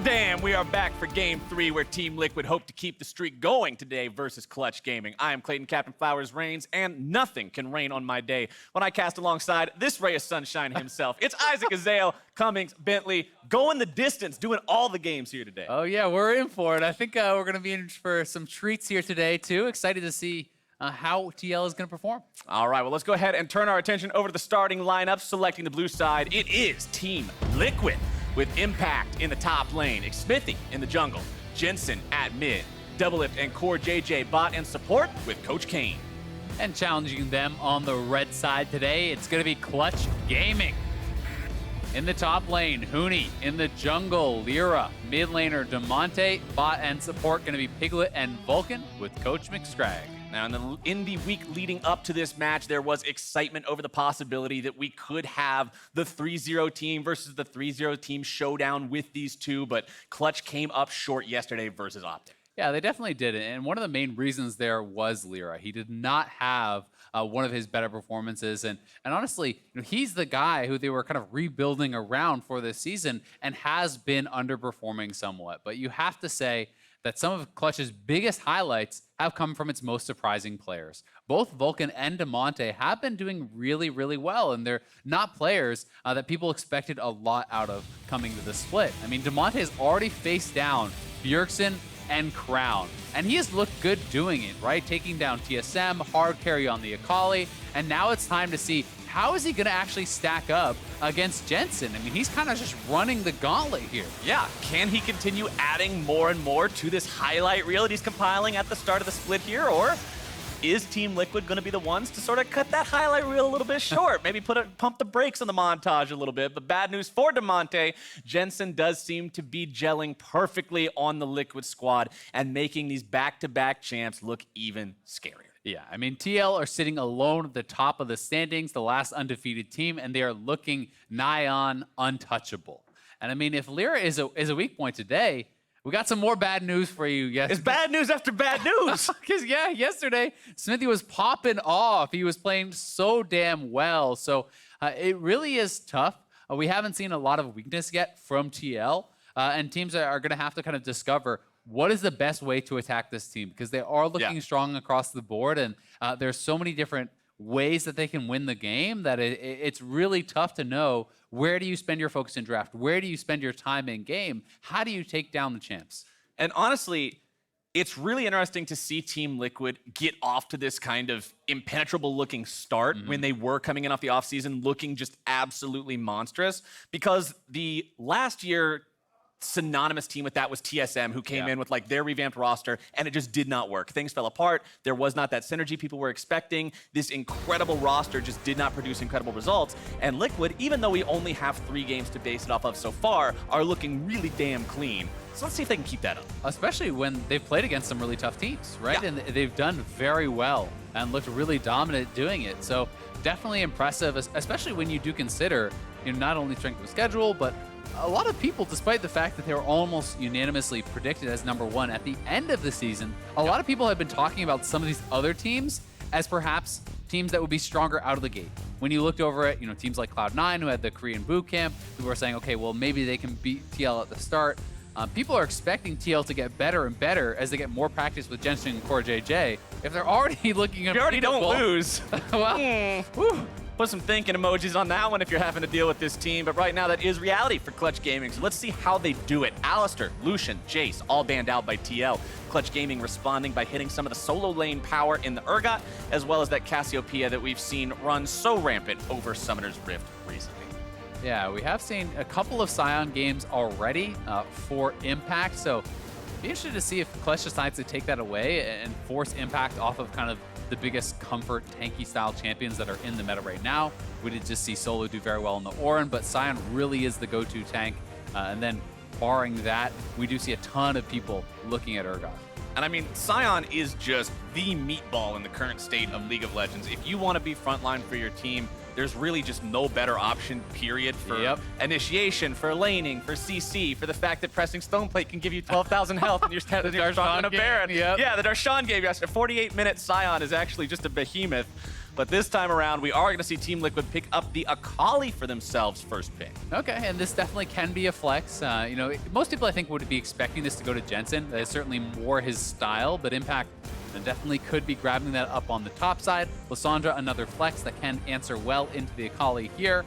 Damn, we are back for Game 3, where Team Liquid hope to keep the streak going today versus Clutch Gaming. I am Clayton Captain Flowers Reigns, and nothing can rain on my day when I cast alongside this ray of sunshine himself. It's Isaac Azale, Cummings, Bentley, going the distance, doing all the games here today. Oh yeah, we're in for it. I think we're going to be in for some treats here today, too. Excited to see how TL is going to perform. All right, well, let's go ahead and turn our attention over to the starting lineup. Selecting the blue side, it is Team Liquid, with Impact in the top lane, Xmithie in the jungle, Jensen at mid, Doublelift and CoreJJ bot and support with Coach Kane. And challenging them on the red side today, it's going to be Clutch Gaming. In the top lane, Huni. In the jungle, Lira. Mid laner, Damonte. Bot and support going to be Piglet and Vulcan with Coach McScragg. Now, in the week leading up to this match, there was excitement over the possibility that we could have the 3-0 team versus the 3-0 team showdown with these two, but Clutch came up short yesterday versus Optic. Yeah, they definitely did it, and one of the main reasons there was Lira. He did not have one of his better performances, and honestly, he's the guy who they were kind of rebuilding around for this season and has been underperforming somewhat. But you have to say that some of Clutch's biggest highlights have come from its most surprising players. Both Vulcan and Damonte have been doing really, really well, and they're not players that people expected a lot out of coming to the split. I mean, Damonte has already faced down Bjergsen and Crown, and he has looked good doing it, right? Taking down TSM, hard carry on the Akali, and now it's time to see how is he going to actually stack up against Jensen? I mean, he's kind of just running the gauntlet here. Yeah, can he continue adding more and more to this highlight reel that he's compiling at the start of the split here, or is Team Liquid going to be the ones to sort of cut that highlight reel a little bit short? Maybe pump the brakes on the montage a little bit. But bad news for Damonte, Jensen does seem to be gelling perfectly on the Liquid squad and making these back-to-back champs look even scarier. Yeah, I mean, TL are sitting alone at the top of the standings, the last undefeated team, and they are looking nigh on untouchable. And I mean, if Lira is a weak point today, we got some more bad news for you yesterday. It's bad news after bad news. Because, yeah, yesterday, Xmithie was popping off. He was playing so damn well. So it really is tough. We haven't seen a lot of weakness yet from TL, and teams are going to have to kind of discover what is the best way to attack this team, because they are looking strong across the board, and there's so many different ways that they can win the game that it's really tough to know where do you spend your focus in draft, where do you spend your time in game, how do you take down the champs? And honestly, it's really interesting to see Team Liquid get off to this kind of impenetrable looking start when they were coming in off the offseason looking just absolutely monstrous, because the last year synonymous team with that was TSM, who came in with like their revamped roster, and it just did not work. Things fell apart. There was not that synergy people were expecting. This incredible roster just did not produce incredible results. And Liquid, even though we only have 3 games to base it off of so far, are looking really damn clean. So let's see if they can keep that up. Especially when they've played against some really tough teams, right? Yeah. And they've done very well and looked really dominant doing it. So definitely impressive, especially when you do consider, not only strength of schedule, but a lot of people, despite the fact that they were almost unanimously predicted as #1 at the end of the season, a lot of people have been talking about some of these other teams as perhaps teams that would be stronger out of the gate. When you looked over at, teams like Cloud9, who had the Korean boot camp, who were saying, okay, well, maybe they can beat TL at the start. People are expecting TL to get better and better as they get more practice with Jensen and CoreJJ. If they're already looking at, you already don't lose. Well, whew. Put some thinking emojis on that one if you're having to deal with this team. But right now, that is reality for Clutch Gaming. So let's see how they do it. Alistair, Lucian, Jace, all banned out by TL. Clutch Gaming responding by hitting some of the solo lane power in the Urgot, as well as that Cassiopeia that we've seen run so rampant over Summoner's Rift recently. Yeah, we have seen a couple of Scion games already for Impact. So be interested to see if Clutch decides to take that away and force Impact off of kind of the biggest comfort tanky style champions that are in the meta right now. We did just see Solo do very well in the Orin, but Scion really is the go-to tank. And then barring that, we do see a ton of people looking at Urgot. And I mean, Scion is just the meatball in the current state of League of Legends. If you want to be frontline for your team, there's really just no better option, period, for initiation, for laning, for CC, for the fact that pressing Stoneplate can give you 12,000 health and you're strong on a Baron. Yeah, the Darshan game yesterday. 48-minute Scion is actually just a behemoth. But this time around, we are going to see Team Liquid pick up the Akali for themselves first pick. Okay, and this definitely can be a flex. You know, most people I think would be expecting this to go to Jensen. That is certainly more his style, but Impact definitely could be grabbing that up on the top side. Lissandra, another flex that can answer well into the Akali here.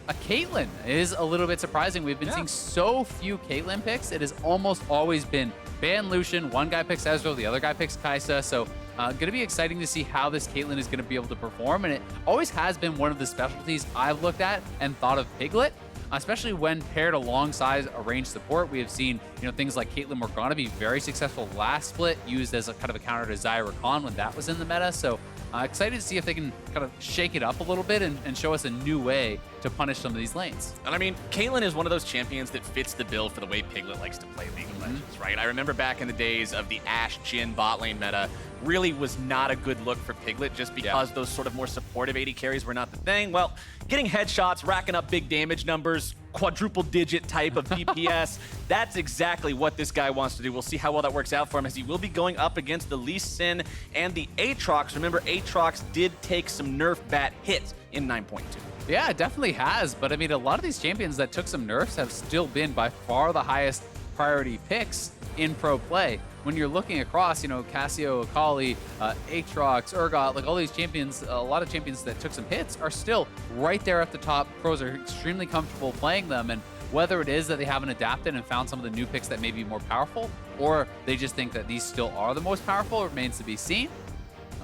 A Caitlyn is a little bit surprising. We've been seeing so few Caitlyn picks. It has almost always been ban Lucian, one guy picks Ezreal, the other guy picks Kai'Sa. So going to be exciting to see how this Caitlyn is going to be able to perform. And it always has been one of the specialties I've looked at and thought of Piglet, especially when paired alongside a ranged support. We have seen, you know, things like Caitlyn Morgana be very successful last split, used as a kind of a counter to Zyra Khan when that was in the meta. So excited to see if they can kind of shake it up a little bit and show us a new way to punish some of these lanes. And I mean, Caitlyn is one of those champions that fits the bill for the way Piglet likes to play League of Legends, right? I remember back in the days of the Ashe Jhin bot lane meta, really was not a good look for Piglet just because those sort of more supportive AD carries were not the thing. Well, getting headshots, racking up big damage numbers, quadruple digit type of DPS, that's exactly what this guy wants to do. We'll see how well that works out for him, as he will be going up against the Lee Sin and the Aatrox. Remember, Aatrox did take some nerf bat hits in 9.2. Yeah, it definitely has. But I mean, a lot of these champions that took some nerfs have still been by far the highest priority picks in pro play. When you're looking across, you know, Cassio, Akali, Aatrox, Urgot, like all these champions, a lot of champions that took some hits are still right there at the top. Pros are extremely comfortable playing them. And whether it is that they haven't adapted and found some of the new picks that may be more powerful, or they just think that these still are the most powerful, remains to be seen.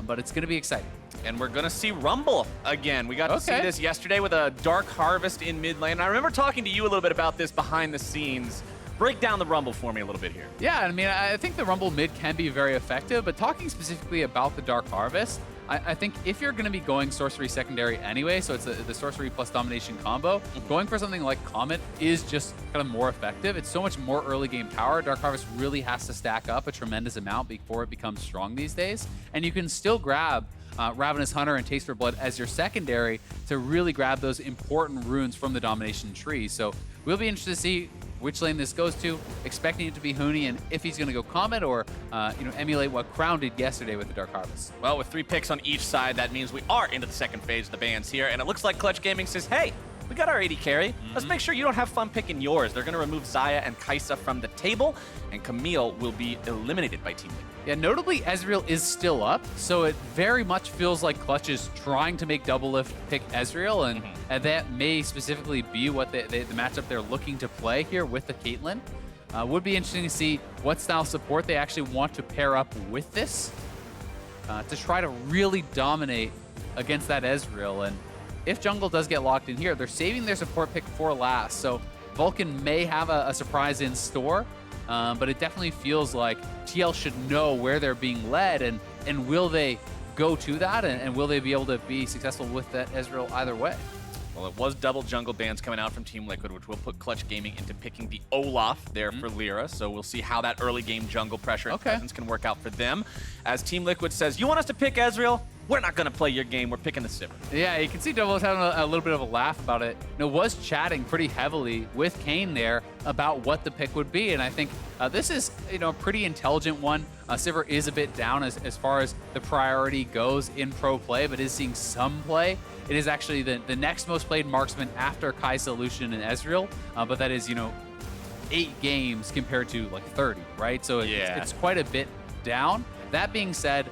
But it's going to be exciting. And we're going to see Rumble again. We got to see this yesterday with a Dark Harvest in mid lane. And I remember talking to you a little bit about this behind the scenes. Break down the Rumble for me a little bit here. Yeah, I mean, I think the Rumble mid can be very effective, but talking specifically about the Dark Harvest, I think if you're going to be going sorcery secondary anyway, so it's the sorcery plus domination combo, going for something like Comet is just kind of more effective. It's so much more early game power. Dark Harvest really has to stack up a tremendous amount before it becomes strong these days. And you can still grab Ravenous Hunter and Taste for Blood as your secondary to really grab those important runes from the domination tree. So we'll be interested to see which lane this goes to, expecting it to be Huni, and if he's going to go Comet or you know, emulate what Crown did yesterday with the Dark Harvest. Well, with 3 picks on each side, that means we are into the second phase of the bans here, and it looks like Clutch Gaming says, hey, we got our AD carry. Let's make sure you don't have fun picking yours. They're going to remove Xayah and Kai'Sa from the table, and Camille will be eliminated by Team Liquid. Yeah, notably, Ezreal is still up, so it very much feels like Clutch is trying to make Doublelift pick Ezreal, and that may specifically be what the matchup they're looking to play here with the Caitlyn. Would be interesting to see what style support they actually want to pair up with this to try to really dominate against that Ezreal. And if jungle does get locked in here, they're saving their support pick for last, so Vulcan may have a surprise in store. But it definitely feels like TL should know where they're being led, and will they go to that, and will they be able to be successful with that Ezreal either way? Well, it was double jungle bans coming out from Team Liquid, which will put Clutch Gaming into picking the Olaf there for Lira. So we'll see how that early game jungle pressure and presence can work out for them. As Team Liquid says, you want us to pick Ezreal? We're not going to play your game. We're picking the Sivir. Yeah, you can see Doublelift having a little bit of a laugh about it. You know, was chatting pretty heavily with Kane there about what the pick would be, and I think this is, you know, a pretty intelligent one. Sivir is a bit down as far as the priority goes in pro play, but is seeing some play. It is actually the next most played marksman after Kai'Sa, Lucian, and Ezreal, but that is, you know, 8 games compared to like 30, right? So it's quite a bit down. That being said,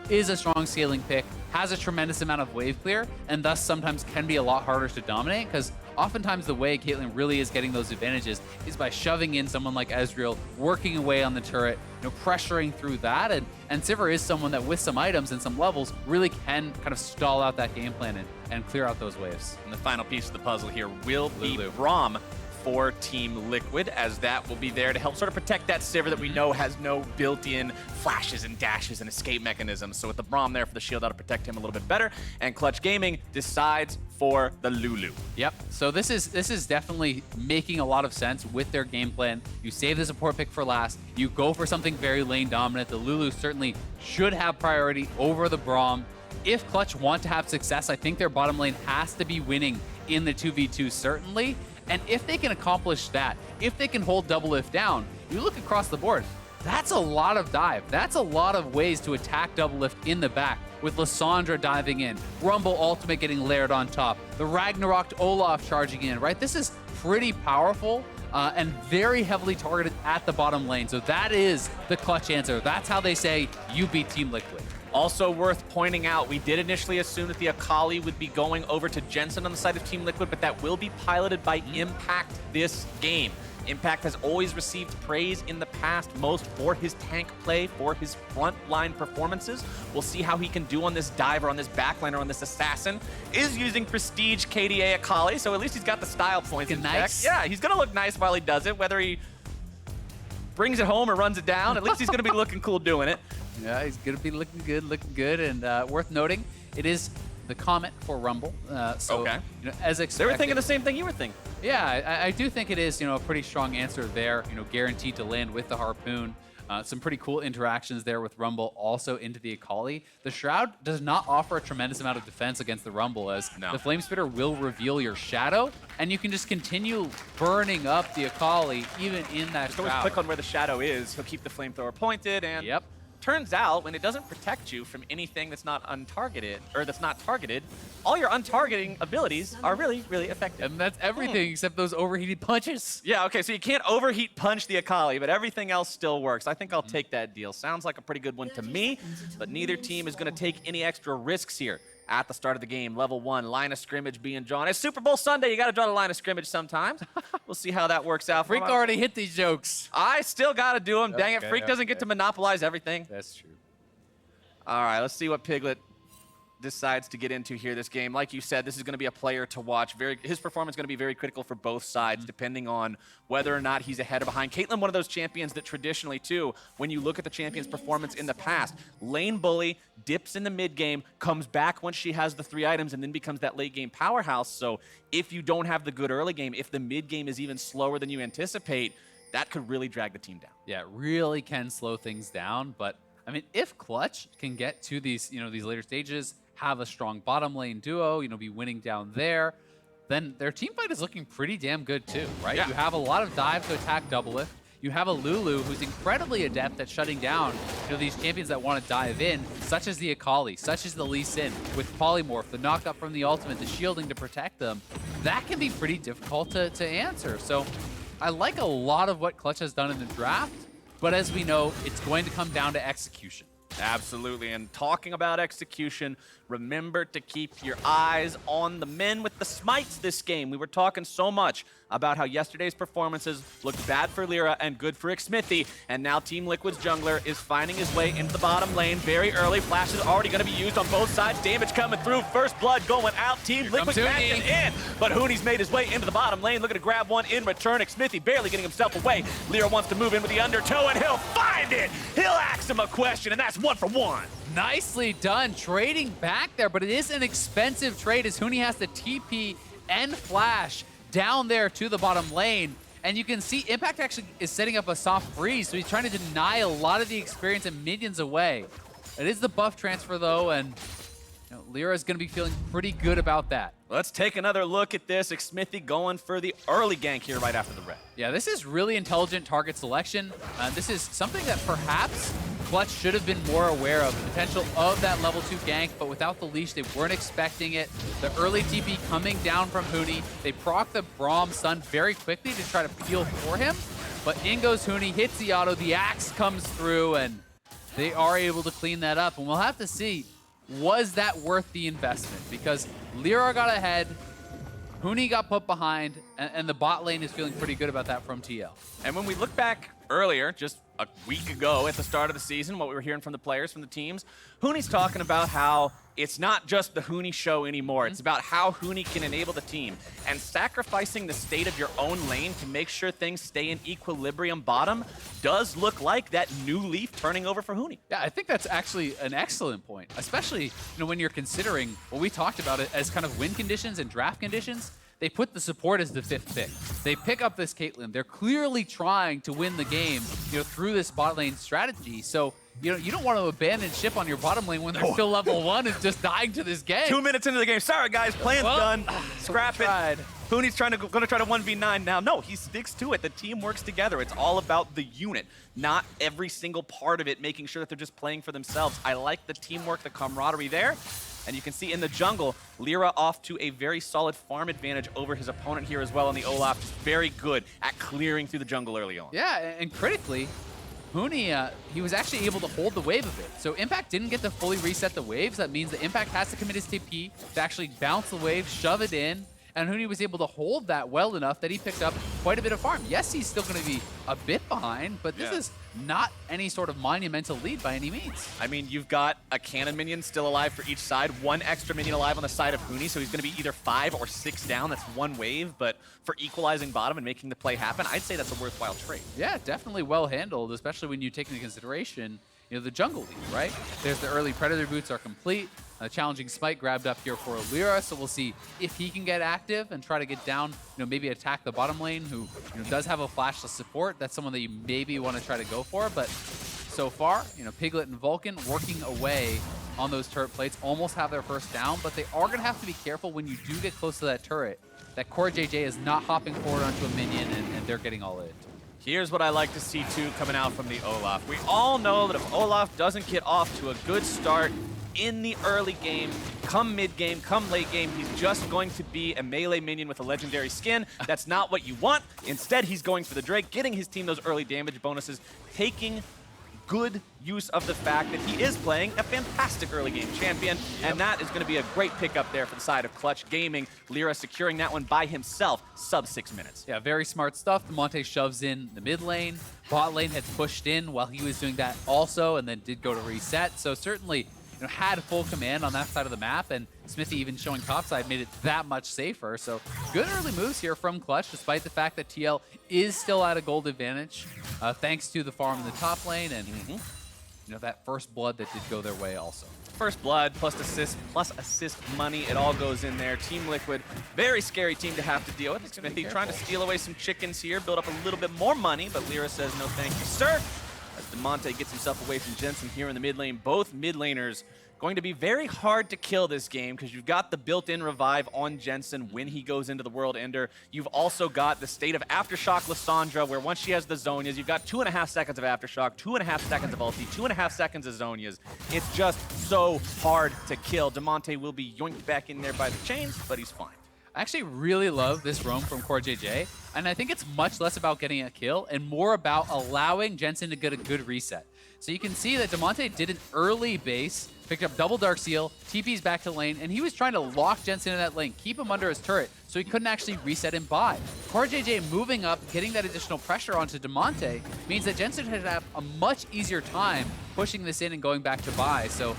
is a strong scaling pick, has a tremendous amount of wave clear, and thus sometimes can be a lot harder to dominate, because oftentimes the way Caitlyn really is getting those advantages is by shoving in someone like Ezreal, working away on the turret, you know, pressuring through that, and Sivir is someone that with some items and some levels really can kind of stall out that game plan and clear out those waves. And the final piece of the puzzle here will be Braum for Team Liquid, as that will be there to help sort of protect that Sivir that we know has no built-in flashes and dashes and escape mechanisms. So with the Braum there for the shield, that'll protect him a little bit better. And Clutch Gaming decides for the Lulu. Yep. So this is definitely making a lot of sense with their game plan. You save the support pick for last. You go for something very lane dominant. The Lulu certainly should have priority over the Braum. If Clutch want to have success, I think their bottom lane has to be winning in the 2v2 certainly. And if they can accomplish that, if they can hold Doublelift down, you look across the board, that's a lot of dive. That's a lot of ways to attack Doublelift in the back with Lissandra diving in, Rumble ultimate getting layered on top, the Ragnarok Olaf charging in, right? This is pretty powerful and very heavily targeted at the bottom lane. So that is the clutch answer. That's how they say you beat Team Liquid. Also worth pointing out, we did initially assume that the Akali would be going over to Jensen on the side of Team Liquid, but that will be piloted by Impact this game. Impact has always received praise in the past, most for his tank play, for his frontline performances. We'll see how he can do on this diver, on this backliner, on this assassin. Is using Prestige KDA Akali, so at least he's got the style points in nice. check. Yeah, he's gonna look nice while he does it, whether he brings it home or runs it down. At least he's gonna be looking cool doing it. Yeah, he's gonna be looking good, and worth noting, it is the comment for Rumble. So, okay. As expected. They were thinking the same thing you were thinking. Yeah, I do think it is, a pretty strong answer there. Guaranteed to land with the Harpoon. Some pretty cool interactions there with Rumble, also into the Akali. The Shroud does not offer a tremendous amount of defense against the Rumble, as the Flame Spitter will reveal your shadow, and you can just continue burning up the Akali even in that Just always Shroud. click on where the shadow is. He'll keep the flamethrower pointed, and Yep. turns out when it doesn't protect you from anything that's not untargeted, or that's not targeted, all your untargeting abilities are really, really effective. And that's everything except those overheated punches. Yeah, okay, so you can't overheat punch the Akali, but everything else still works. I think I'll take that deal. Sounds like a pretty good one to me, but neither team is going to take any extra risks here at the start of the game. Level 1, line of scrimmage being drawn. It's Super Bowl Sunday. You got to draw the line of scrimmage sometimes. We'll see how that works out. Freak already hit these jokes. I still got to do them. Dang it, Okay, Freak doesn't get to monopolize everything. That's true. All right, let's see what Piglet decides to get into here this game. Like you said, this is going to be a player to watch. His performance is going to be very critical for both sides, depending on whether or not he's ahead or behind. Caitlyn, one of those champions that traditionally, too, when you look at the champion's performance in the past, lane bully, dips in the mid game, comes back once she has the 3 items, and then becomes that late game powerhouse. So if you don't have the good early game, if the mid game is even slower than you anticipate, that could really drag the team down. Yeah, it really can slow things down. But I mean, if Clutch can get to these, these later stages, have a strong bottom lane duo, be winning down there, then their team fight is looking pretty damn good too, right? Yeah. You have a lot of dive to attack Doublelift. You have a Lulu who's incredibly adept at shutting down, these champions that want to dive in, such as the Akali, such as the Lee Sin, with Polymorph, the knock up from the ultimate, the shielding to protect them. That can be pretty difficult to answer. So I like a lot of what Clutch has done in the draft, but as we know, it's going to come down to execution. Absolutely, and talking about execution, remember to keep your eyes on the men with the smites this game. We were talking so much about how yesterday's performances looked bad for Lira and good for Xmithie, and now Team Liquid's jungler is finding his way into the bottom lane very early. Flash is already going to be used on both sides. Damage coming through. First blood going out. Team Liquid catching in, but Huni's made his way into the bottom lane, looking to grab one in return. Xmithie barely getting himself away. Lira wants to move in with the undertow, and he'll find it. He'll ask him a question, and that's 1 for 1. Nicely done, trading back there, but it is an expensive trade as Huni has the TP and Flash down there to the bottom lane. And you can see Impact actually is setting up a soft freeze, so he's trying to deny a lot of the experience and minions away. It is the buff transfer though, and Lira is going to be feeling pretty good about that. Let's take another look at this. Xmithie going for the early gank here right after the red. Yeah, this is really intelligent target selection. This is something that perhaps Clutch should have been more aware of, the potential of that level 2 gank, but without the leash, they weren't expecting it. The early TP coming down from Huni. They proc the Braum stun very quickly to try to peel for him, but in goes Huni, hits the auto, the axe comes through, and they are able to clean that up. And we'll have to see, was that worth the investment? Because Lira got ahead, Huni got put behind, and the bot lane is feeling pretty good about that from TL. And when we look back earlier, just a week ago at the start of the season, what we were hearing from the players, from the teams, Huni's talking about how it's not just the Huni show anymore. It's about how Huni can enable the team. And sacrificing the state of your own lane to make sure things stay in equilibrium bottom does look like that new leaf turning over for Huni. Yeah, I think that's actually an excellent point, especially when you're considering what we talked about it as kind of win conditions and draft conditions. They put the support as the 5th pick. They pick up this Caitlyn. They're clearly trying to win the game, through this bot lane strategy. So, you don't want to abandon ship on your bottom lane when they're still level 1 and just dying to this game. 2 minutes into the game. Sorry, guys. Plan's done. Scrap it. Huni's gonna try to 1v9 now. No, he sticks to it. The team works together. It's all about the unit, not every single part of it, making sure that they're just playing for themselves. I like the teamwork, the camaraderie there. And you can see in the jungle, Lira off to a very solid farm advantage over his opponent here as well. And the Olaf just very good at clearing through the jungle early on. Yeah, and critically, Huni, he was actually able to hold the wave a bit. So Impact didn't get to fully reset the waves. That means that Impact has to commit his TP to actually bounce the wave, shove it in, and Huni was able to hold that well enough that he picked up quite a bit of farm. Yes, he's still going to be a bit behind, but this is not any sort of monumental lead by any means. I mean, you've got a cannon minion still alive for each side, one extra minion alive on the side of Huni, so he's going to be either 5 or 6 down. That's one wave, but for equalizing bottom and making the play happen, I'd say that's a worthwhile trade. Yeah, definitely well handled, especially when you take into consideration the jungle lead, right? There's the early Predator boots are complete. A challenging smite grabbed up here for Lira, so we'll see if he can get active and try to get down, maybe attack the bottom lane, who does have a flashless support. That's someone that you maybe want to try to go for, but so far, Piglet and Vulcan working away on those turret plates, almost have their first down, but they are going to have to be careful when you do get close to that turret, that CoreJJ is not hopping forward onto a minion and they're getting all in. Here's what I like to see, too, coming out from the Olaf. We all know that if Olaf doesn't get off to a good start in the early game, come mid-game, come late game, he's just going to be a melee minion with a legendary skin. That's not what you want. Instead, he's going for the Drake, getting his team those early damage bonuses, taking good use of the fact that he is playing a fantastic early game champion, and that is going to be a great pickup there for the side of Clutch Gaming. Lira securing that one by himself, sub 6 minutes. Yeah, very smart stuff. Damonte shoves in the mid lane. Bot lane had pushed in while he was doing that also, and then did go to reset. So certainly, had full command on that side of the map, and Xmithie even showing topside made it that much safer. So good early moves here from Clutch, despite the fact that TL is still at a gold advantage, thanks to the farm in the top lane and that first blood that did go their way also. First blood plus assist money, it all goes in there. Team Liquid, very scary team to have to deal with. Xmithie trying to steal away some chickens here, build up a little bit more money, but Lira says no thank you, sir. As Damonte gets himself away from Jensen here in the mid lane. Both mid laners going to be very hard to kill this game because you've got the built-in revive on Jensen when he goes into the World Ender. You've also got the state of Aftershock Lissandra, where once she has the Zonias, you've got 2.5 seconds of Aftershock, 2.5 seconds of ulti, 2.5 seconds of Zonias. It's just so hard to kill. Damonte will be yoinked back in there by the chains, but he's fine. I actually really love this roam from CoreJJ, and I think it's much less about getting a kill and more about allowing Jensen to get a good reset. So you can see that Damonte did an early base, picked up double Dark Seal, TP's back to lane, and he was trying to lock Jensen in that lane, keep him under his turret, so he couldn't actually reset him by. CoreJJ moving up, getting that additional pressure onto Damonte, means that Jensen would have a much easier time pushing this in and going back to buy. So,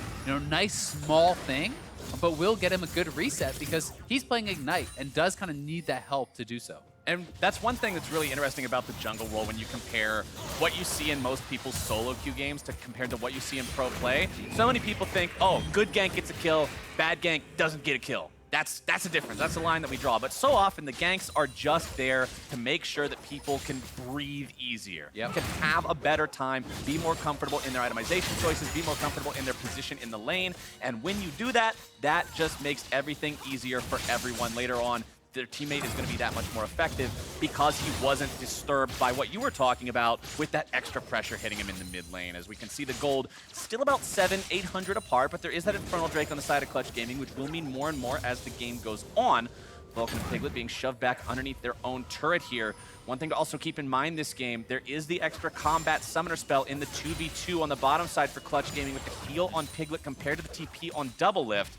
nice small thing, but will get him a good reset because he's playing Ignite and does kind of need that help to do so. And that's one thing that's really interesting about the jungle role when you compare what you see in most people's solo queue games compared to what you see in pro play. So many people think, oh, good gank gets a kill, bad gank doesn't get a kill. That's a difference. That's a line that we draw. But so often the ganks are just there to make sure that people can breathe easier, can have a better time, be more comfortable in their itemization choices, be more comfortable in their position in the lane. And when you do that, that just makes everything easier for everyone later on. Their teammate is going to be that much more effective because he wasn't disturbed by what you were talking about with that extra pressure hitting him in the mid lane. As we can see, the gold still about 700-800 apart, but there is that Infernal Drake on the side of Clutch Gaming, which will mean more and more as the game goes on. Vulcan and Piglet being shoved back underneath their own turret here. One thing to also keep in mind this game, there is the extra combat summoner spell in the 2v2 on the bottom side for Clutch Gaming with the heal on Piglet compared to the TP on Doublelift.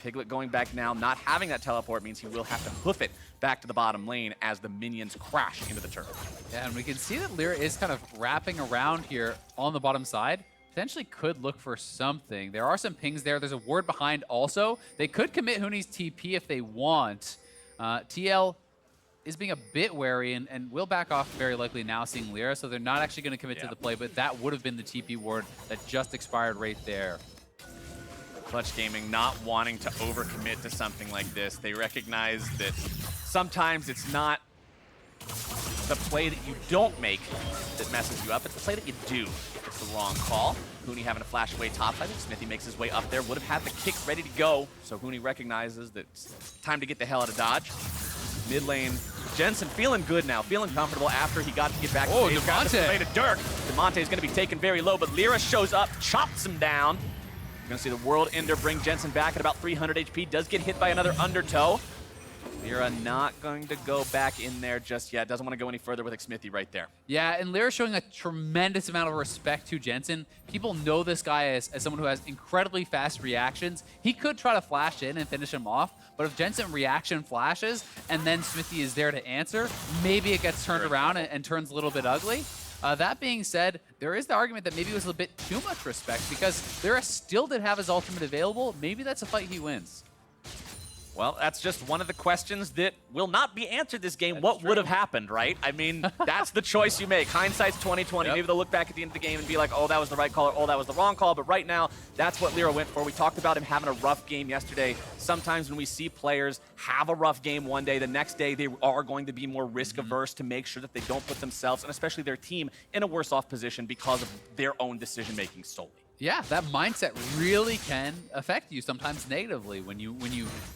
Piglet going back now, not having that teleport means he will have to hoof it back to the bottom lane as the minions crash into the turret. Yeah, and we can see that Lira is kind of wrapping around here on the bottom side. Potentially could look for something. There are some pings there. There's a ward behind also. They could commit Huni's TP if they want. TL is being a bit wary and will back off very likely now seeing Lira, so they're not actually going to commit to the play, but that would have been the TP ward that just expired right there. Clutch Gaming not wanting to overcommit to something like this. They recognize that sometimes it's not the play that you don't make that messes you up. It's the play that you do. It's the wrong call. Huni having to flash away topside. Xmithie makes his way up there. Would have had the kick ready to go. So Huni recognizes that it's time to get the hell out of dodge. Mid lane, Jensen feeling good now, feeling comfortable after he got to get back to the Damonte. Dirk. Damonte is going to be taken very low, but Lira shows up, chops him down. You're going to see the World Ender bring Jensen back at about 300 HP. Does get hit by another undertow. Lira not going to go back in there just yet. Doesn't want to go any further with Xmithie right there. Yeah, and Lira showing a tremendous amount of respect to Jensen. People know this guy as someone who has incredibly fast reactions. He could try to flash in and finish him off, but if Jensen reaction flashes and then Xmithie is there to answer, maybe it gets turned around and turns a little bit ugly. That being said, there is the argument that maybe it was a bit too much respect because Lira still did have his ultimate available. Maybe that's a fight he wins. Well, that's just one of the questions that will not be answered this game. That's what true. would have happened, right? I mean, that's the choice you make. Hindsight's 20/20. Yep. Maybe they'll look back at the end of the game and be like, oh, that was the right call, or oh, that was the wrong call. But right now, that's what Lira went for. We talked about him having a rough game yesterday. Sometimes when we see players have a rough game one day, the next day they are going to be more risk-averse to make sure that they don't put themselves, and especially their team, in a worse-off position because of their own decision-making solely. Yeah, that mindset really can affect you sometimes negatively when you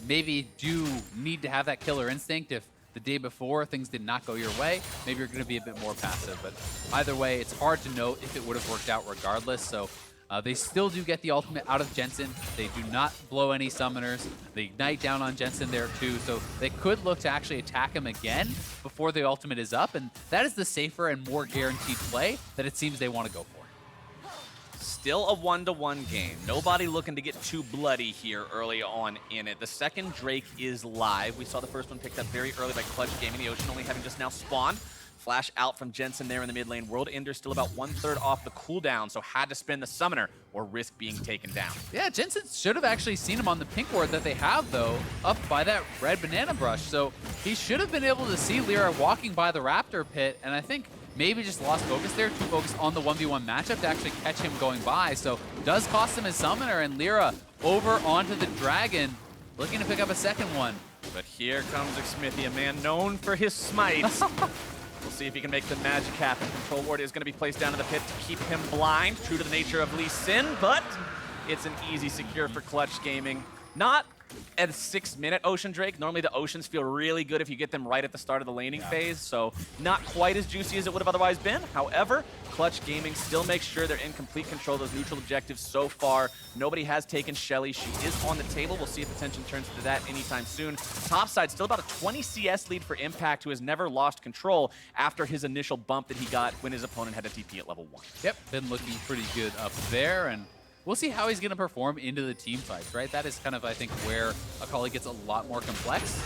maybe do need to have that killer instinct. If the day before things did not go your way, maybe you're going to be a bit more passive. But either way, it's hard to know if it would have worked out regardless. So they still do get the ultimate out of Jensen. They do not blow any summoners. They ignite down on Jensen there too. So they could look to actually attack him again before the ultimate is up. And that is the safer and more guaranteed play that it seems they want to go for. Still a 1-to-1 game. Nobody looking to get too bloody here early on in it. The second Drake is live. We saw the first one picked up very early by Clutch Gaming. The Ocean only having just now spawned. Flash out from Jensen there in the mid lane. World Ender still about 1/3 off the cooldown, so had to spin the summoner or risk being taken down. Yeah, Jensen should have actually seen him on the pink ward that they have, though, up by that red banana brush. So he should have been able to see Lira walking by the Raptor pit, and I think maybe just lost focus there, too focused on the 1v1 matchup to actually catch him going by. So does cost him his summoner, and Lira over onto the dragon, looking to pick up a second one. But here comes Xmithie, a man known for his smites. We'll see if he can make the magic happen. Control ward is going to be placed down in the pit to keep him blind, true to the nature of Lee Sin, but it's an easy secure for Clutch Gaming. Not at a 6-minute Ocean Drake. Normally the Oceans feel really good if you get them right at the start of the laning phase, so not quite as juicy as it would have otherwise been. However, Clutch Gaming still makes sure they're in complete control of those neutral objectives so far. Nobody has taken Shelly. She is on the table. We'll see if attention turns to that anytime soon. Topside, still about a 20 CS lead for Impact, who has never lost control after his initial bump that he got when his opponent had a TP at level 1. Yep, been looking pretty good up there, and we'll see how he's going to perform into the team fights, right? That is kind of, I think, where Akali gets a lot more complex.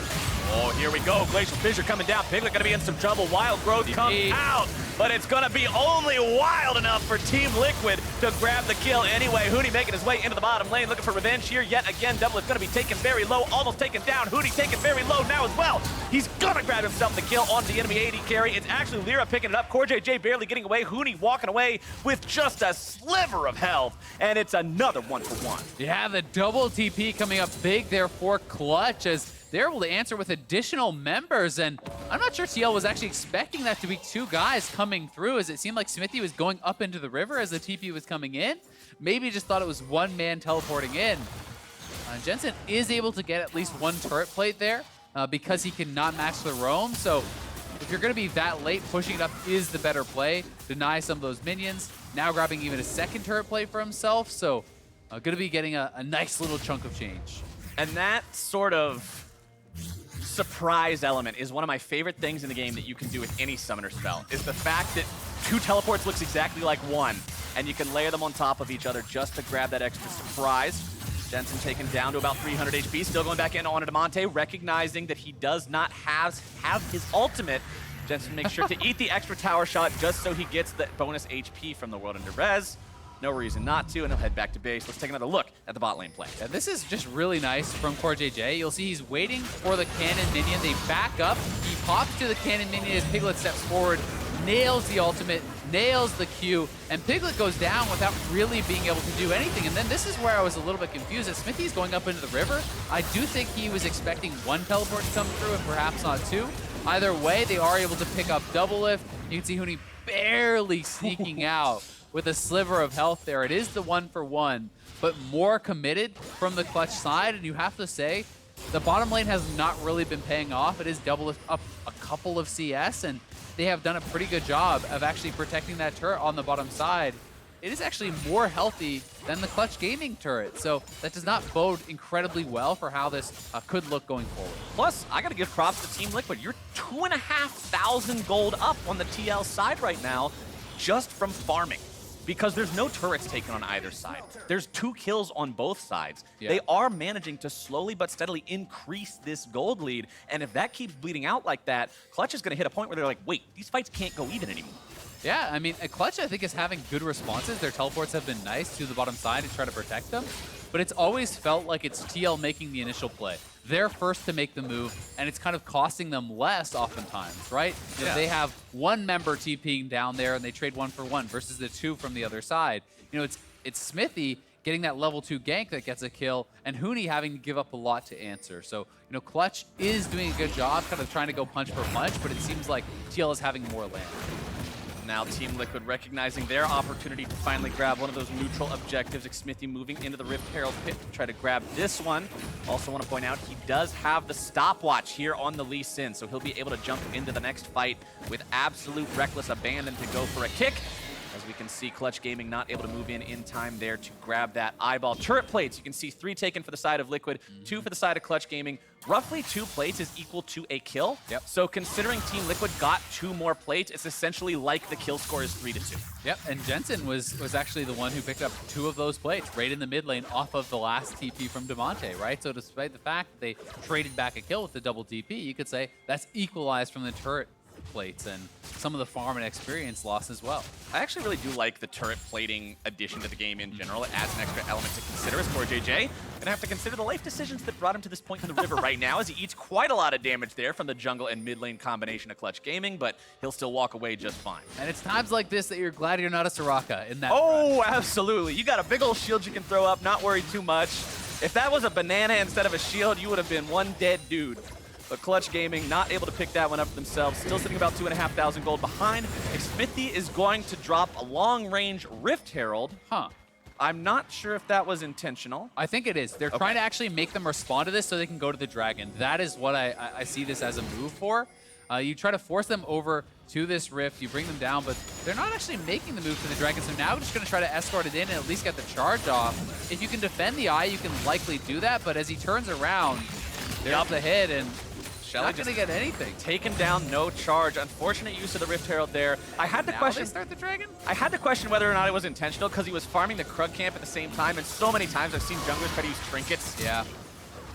Oh, here we go. Glacial Fissure coming down. Piglet going to be in some trouble. Wild Growth comes out, but it's going to be only wild enough for Team Liquid to grab the kill anyway. Huni making his way into the bottom lane, looking for revenge here yet again. Doublelift going to be taken very low, almost taken down. Huni taken very low now as well. He's going to grab himself the kill on the enemy AD carry. It's actually Lira picking it up. CoreJJ barely getting away. Huni walking away with just a sliver of health, and it's another 1-for-1. Yeah, the double TP coming up big there for Clutch as they're able to answer with additional members, and I'm not sure TL was actually expecting that to be 2 guys coming through, as it seemed like Xmithie was going up into the river as the TP was coming in. Maybe just thought it was 1 man teleporting in. Jensen is able to get at least 1 turret plate there because he cannot match the roam, so if you're going to be that late, pushing it up is the better play. Deny some of those minions. Now grabbing even a 2nd turret plate for himself, so going to be getting a nice little chunk of change. And that sort of surprise element is one of my favorite things in the game that you can do with any summoner spell, is the fact that 2 teleports looks exactly like 1, and you can layer them on top of each other just to grab that extra surprise. Jensen taken down to about 300 HP, still going back in on Damonte, recognizing that he does not have his ultimate. Jensen makes sure to eat the extra tower shot just so he gets the bonus HP from the World Ender res. No reason not to, and he'll head back to base. Let's take another look at the bot lane play. Yeah, this is just really nice from CoreJJ. You'll see he's waiting for the cannon minion. They back up. He pops to the cannon minion as Piglet steps forward, nails the ultimate, nails the Q, and Piglet goes down without really being able to do anything. And then this is where I was a little bit confused. As Xmithie's going up into the river, I do think he was expecting 1 teleport to come through and perhaps not 2. Either way, they are able to pick up Doublelift. You can see Huni barely sneaking out with a sliver of health there. It is the 1-for-1, but more committed from the Clutch side, and you have to say, the bottom lane has not really been paying off. It is Doublelift up a couple of CS, and they have done a pretty good job of actually protecting that turret on the bottom side. It is actually more healthy than the Clutch Gaming turret, so that does not bode incredibly well for how this could look going forward. Plus, I gotta give props to Team Liquid. You're 2,500 gold up on the TL side right now just from farming, because there's no turrets taken on either side. There's 2 kills on both sides. Yeah. They are managing to slowly but steadily increase this gold lead, and if that keeps bleeding out like that, Clutch is gonna hit a point where they're like, wait, these fights can't go even anymore. Yeah, I mean, Clutch, I think, is having good responses. Their teleports have been nice to the bottom side to try to protect them, but it's always felt like it's TL making the initial play. They're first to make the move, and it's kind of costing them less oftentimes, right? Yeah. They have one member TPing down there, and they trade 1-for-1 versus the 2 from the other side. You know, it's Xmithie getting that level 2 gank that gets a kill, and Huni having to give up a lot to answer. So, you know, Clutch is doing a good job kind of trying to go punch for punch, but it seems like TL is having more land. Now Team Liquid recognizing their opportunity to finally grab one of those neutral objectives. Xmithie moving into the Rift Herald pit to try to grab this one. Also want to point out he does have the stopwatch here on the Lee Sin, so he'll be able to jump into the next fight with absolute reckless abandon to go for a kick. As we can see, Clutch Gaming not able to move in time there to grab that eyeball. Turret plates, you can see 3 taken for the side of Liquid, 2 for the side of Clutch Gaming. Roughly 2 plates is equal to a kill. Yep. So considering Team Liquid got 2 more plates, it's essentially like the kill score is 3-2. Yep, and Jensen was actually the one who picked up 2 of those plates right in the mid lane off of the last TP from Damonte, right? So despite the fact that they traded back a kill with the double TP, you could say that's equalized from the turret plates and some of the farm and experience lost as well. I actually really do like the turret plating addition to the game in general. It adds an extra element to consider as CoreJJ. Gonna have to consider the life decisions that brought him to this point in the river right now, as he eats quite a lot of damage there from the jungle and mid lane combination of Clutch Gaming, but he'll still walk away just fine. And it's times like this that you're glad you're not a Soraka in that Oh, run. absolutely. You got a big old shield you can throw up, not worry too much. If that was a banana instead of a shield, you would have been one dead dude. But Clutch Gaming not able to pick that one up for themselves. Still sitting about 2,500 gold behind. Xmithie is going to drop a long-range Rift Herald. Huh. I'm not sure if that was intentional. I think it is. They're trying to actually make them respond to this so they can go to the dragon. That is what I see this as a move for. You try to force them over to this rift, you bring them down, but they're not actually making the move to the dragon, so now we're just going to try to escort it in and at least get the charge off. If you can defend the eye, you can likely do that, but as he turns around, they're up the hit, and not going to get anything. Taken down, no charge. Unfortunate use of the Rift Herald there. I had to question. They start the dragon? I had to question whether or not it was intentional because he was farming the Krug camp at the same time, and so many times I've seen junglers try to use trinkets. Yeah.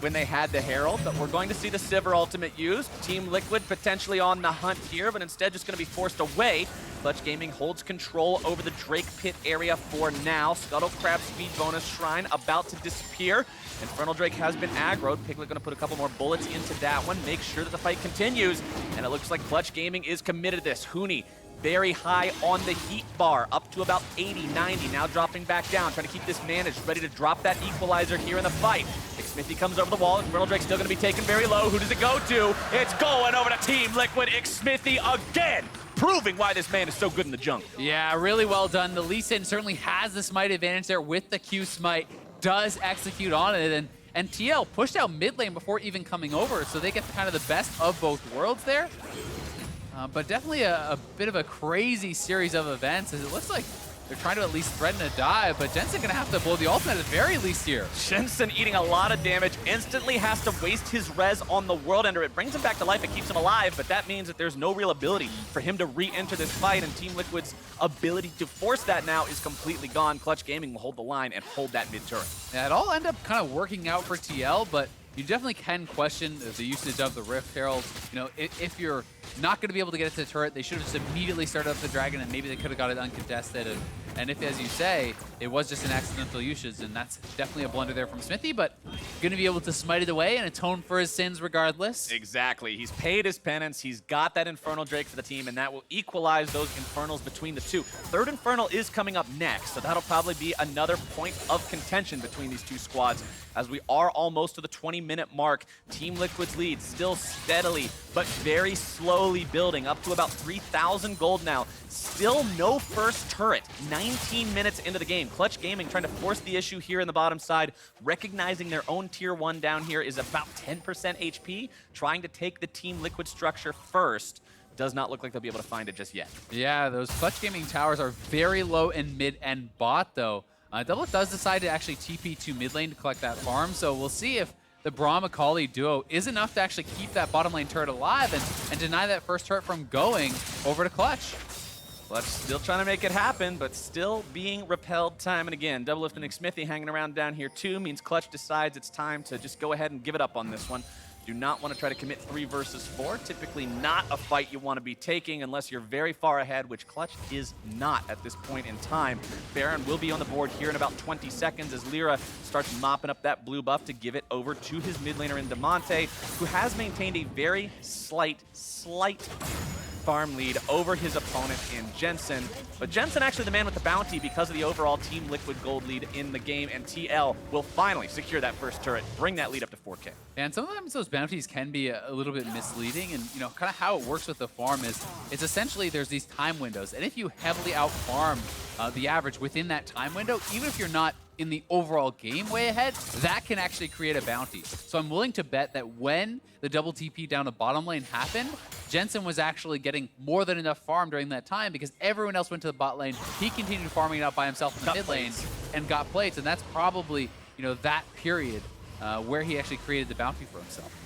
When they had the Herald, but we're going to see the Sivir ultimate used. Team Liquid potentially on the hunt here, but instead just going to be forced away. Clutch Gaming holds control over the Drake Pit area for now. Scuttle Crab speed bonus shrine about to disappear. Infernal Drake has been aggroed. Piglet going to put a couple more bullets into that one, make sure that the fight continues. And it looks like Clutch Gaming is committed to this. Huni very high on the heat bar, up to about 80, 90, now dropping back down, trying to keep this managed, ready to drop that equalizer here in the fight. Xmithie comes over the wall, Infernal Drake's still going to be taken very low. Who does it go to? It's going over to Team Liquid. Xmithie again, proving why this man is so good in the jungle. Yeah, really well done. The Lee Sin certainly has the smite advantage there with the Q smite, does execute on it, and TL pushed out mid lane before even coming over, so they get kind of the best of both worlds there. But definitely a bit of a crazy series of events, as it looks like they're trying to at least threaten a dive, but Jensen gonna have to blow the ultimate at the very least here. Jensen eating a lot of damage, instantly has to waste his res on the World Ender. It brings him back to life, it keeps him alive, but that means that there's no real ability for him to re-enter this fight, and Team Liquid's ability to force that now is completely gone. Clutch Gaming will hold the line and hold that mid-turret. Yeah, it all ended up kind of working out for TL, but you definitely can question the usage of the Rift Herald. You know, if you're not going to be able to get it to the turret, they should have just immediately started up the dragon, and maybe they could have got it uncontested. And if, as you say, it was just an accidental usage, then that's definitely a blunder there from Xmithie, but going to be able to smite it away and atone for his sins regardless. Exactly. He's paid his penance. He's got that Infernal Drake for the team, and that will equalize those Infernals between the two. Third Infernal is coming up next, so that'll probably be another point of contention between these two squads. As we are almost to the 20-minute mark, Team Liquid's lead still steadily but very slowly building up to about 3,000 gold now. Still no first turret. 19 minutes into the game. Clutch Gaming trying to force the issue here in the bottom side, recognizing their own tier 1 down here is about 10% HP, trying to take the Team Liquid structure first. Does not look like they'll be able to find it just yet. Yeah, those Clutch Gaming towers are very low in mid and bot, though. Doublelift does decide to actually TP to mid lane to collect that farm, so we'll see if the Braum Akali duo is enough to actually keep that bottom lane turret alive and deny that first turret from going over to Clutch. Clutch still trying to make it happen, but still being repelled time and again. Doublelift and Xmithie hanging around down here too means Clutch decides it's time to just go ahead and give it up on this one. Do not want to try to commit 3 versus 4. Typically not a fight you want to be taking unless you're very far ahead, which Clutch is not at this point in time. Baron will be on the board here in about 20 seconds as Lira starts mopping up that blue buff to give it over to his mid laner in Damonte, who has maintained a very slight farm lead over his opponent in Jensen. But Jensen actually the man with the bounty because of the overall Team Liquid gold lead in the game, and TL will finally secure that first turret, bring that lead up to 4K. And sometimes those bounties can be a little bit misleading, and kind of how it works with the farm is it's essentially there's these time windows, and if you heavily outfarm the average within that time window, even if you're not in the overall game way ahead, that can actually create a bounty. So I'm willing to bet that when the double TP down the bottom lane happened, Jensen was actually getting more than enough farm during that time because everyone else went to the bot lane. He continued farming it out by himself in the mid lane and got plates, and that's probably that period where he actually created the bounty for himself.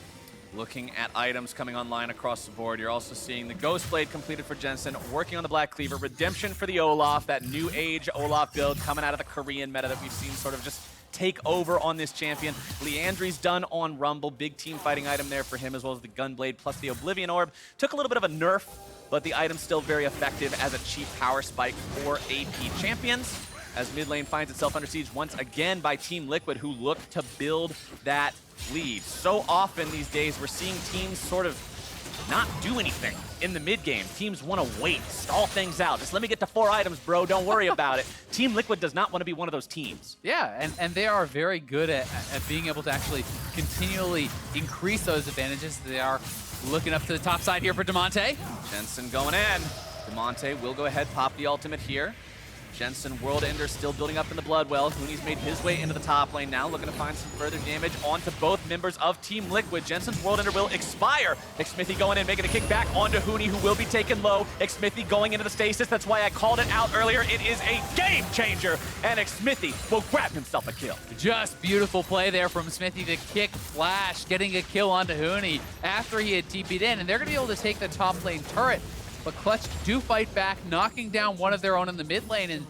Looking at items coming online across the board, you're also seeing the Ghost Blade completed for Jensen, working on the Black Cleaver, Redemption for the Olaf, that new age Olaf build coming out of the Korean meta that we've seen sort of just take over on this champion. Leandry's done on Rumble, big team fighting item there for him, as well as the Gunblade plus the Oblivion Orb. Took a little bit of a nerf, but the item's still very effective as a cheap power spike for AP champions, as mid lane finds itself under siege once again by Team Liquid, who look to build that lead. So often these days we're seeing teams sort of not do anything in the mid game. Teams want to wait, stall things out. Just let me get to 4 items, bro. Don't worry about it. Team Liquid does not want to be one of those teams. Yeah, and they are very good at being able to actually continually increase those advantages. They are looking up to the top side here for Damonte. Jensen going in. Damonte will go ahead, pop the ultimate here. Jensen, World Ender still building up in the Bloodwell. Huni's made his way into the top lane now, looking to find some further damage onto both members of Team Liquid. Jensen's World Ender will expire. Xmithie going in, making a kick back onto Huni, who will be taken low. Xmithie going into the stasis. That's why I called it out earlier. It is a game changer, and Xmithie will grab himself a kill. Just beautiful play there from Xmithie. The kick flash, getting a kill onto Huni after he had TP'd in, and they're going to be able to take the top lane turret. But Clutch do fight back, knocking down one of their own in the mid lane, and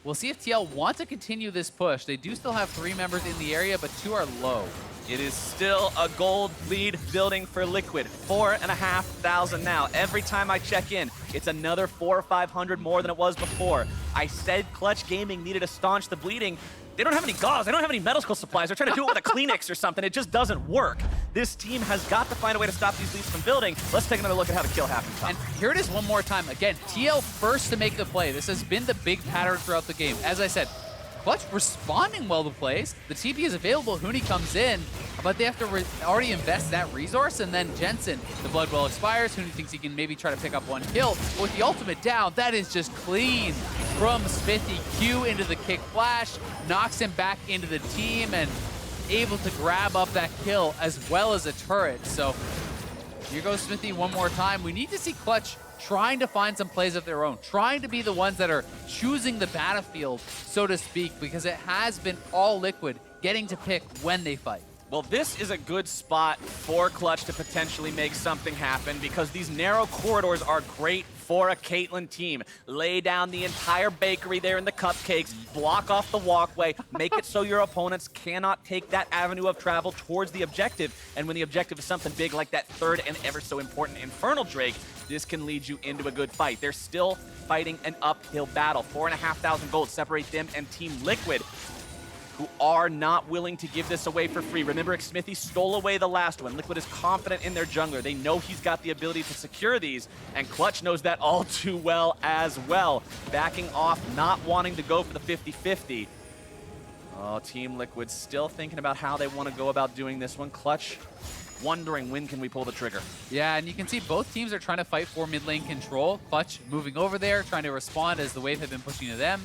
we'll see if TL want to continue this push. They do still have 3 members in the area, but 2 are low. It is still a gold lead building for Liquid. 4,500 now. Every time I check in, it's another 400 or 500 more than it was before. I said Clutch Gaming needed to staunch the bleeding. They don't have any gauze. They don't have any medical supplies. They're trying to do it with a Kleenex or something. It just doesn't work. This team has got to find a way to stop these leads from building. Let's take another look at how the kill happens. And here it is one more time. Again, TL first to make the play. This has been the big pattern throughout the game. As I said, Clutch responding well to plays. The TP is available. Huni comes in, but they have to already invest that resource. And then Jensen, the Bloodwell expires. Huni thinks he can maybe try to pick up 1 kill. But with the ultimate down, that is just clean from Xmithie. Q into the kick flash, knocks him back into the team, and able to grab up that kill as well as a turret. So here goes Xmithie one more time. We need to see Clutch trying to find some plays of their own, trying to be the ones that are choosing the battlefield, so to speak, because it has been all Liquid getting to pick when they fight. Well, this is a good spot for Clutch to potentially make something happen because these narrow corridors are great for a Caitlyn team. Lay down the entire bakery there in the cupcakes, block off the walkway, make it so your opponents cannot take that avenue of travel towards the objective. And when the objective is something big like that 3rd and ever so important Infernal Drake, this can lead you into a good fight. They're still fighting an uphill battle. 4,500 gold separate them and Team Liquid, who are not willing to give this away for free. Remember, Xmithie stole away the last one. Liquid is confident in their jungler. They know he's got the ability to secure these, and Clutch knows that all too well as well. Backing off, not wanting to go for the 50-50. Oh, Team Liquid still thinking about how they want to go about doing this one. Clutch wondering when can we pull the trigger. Yeah, and you can see both teams are trying to fight for mid lane control. Clutch moving over there, trying to respond as the wave have been pushing to them.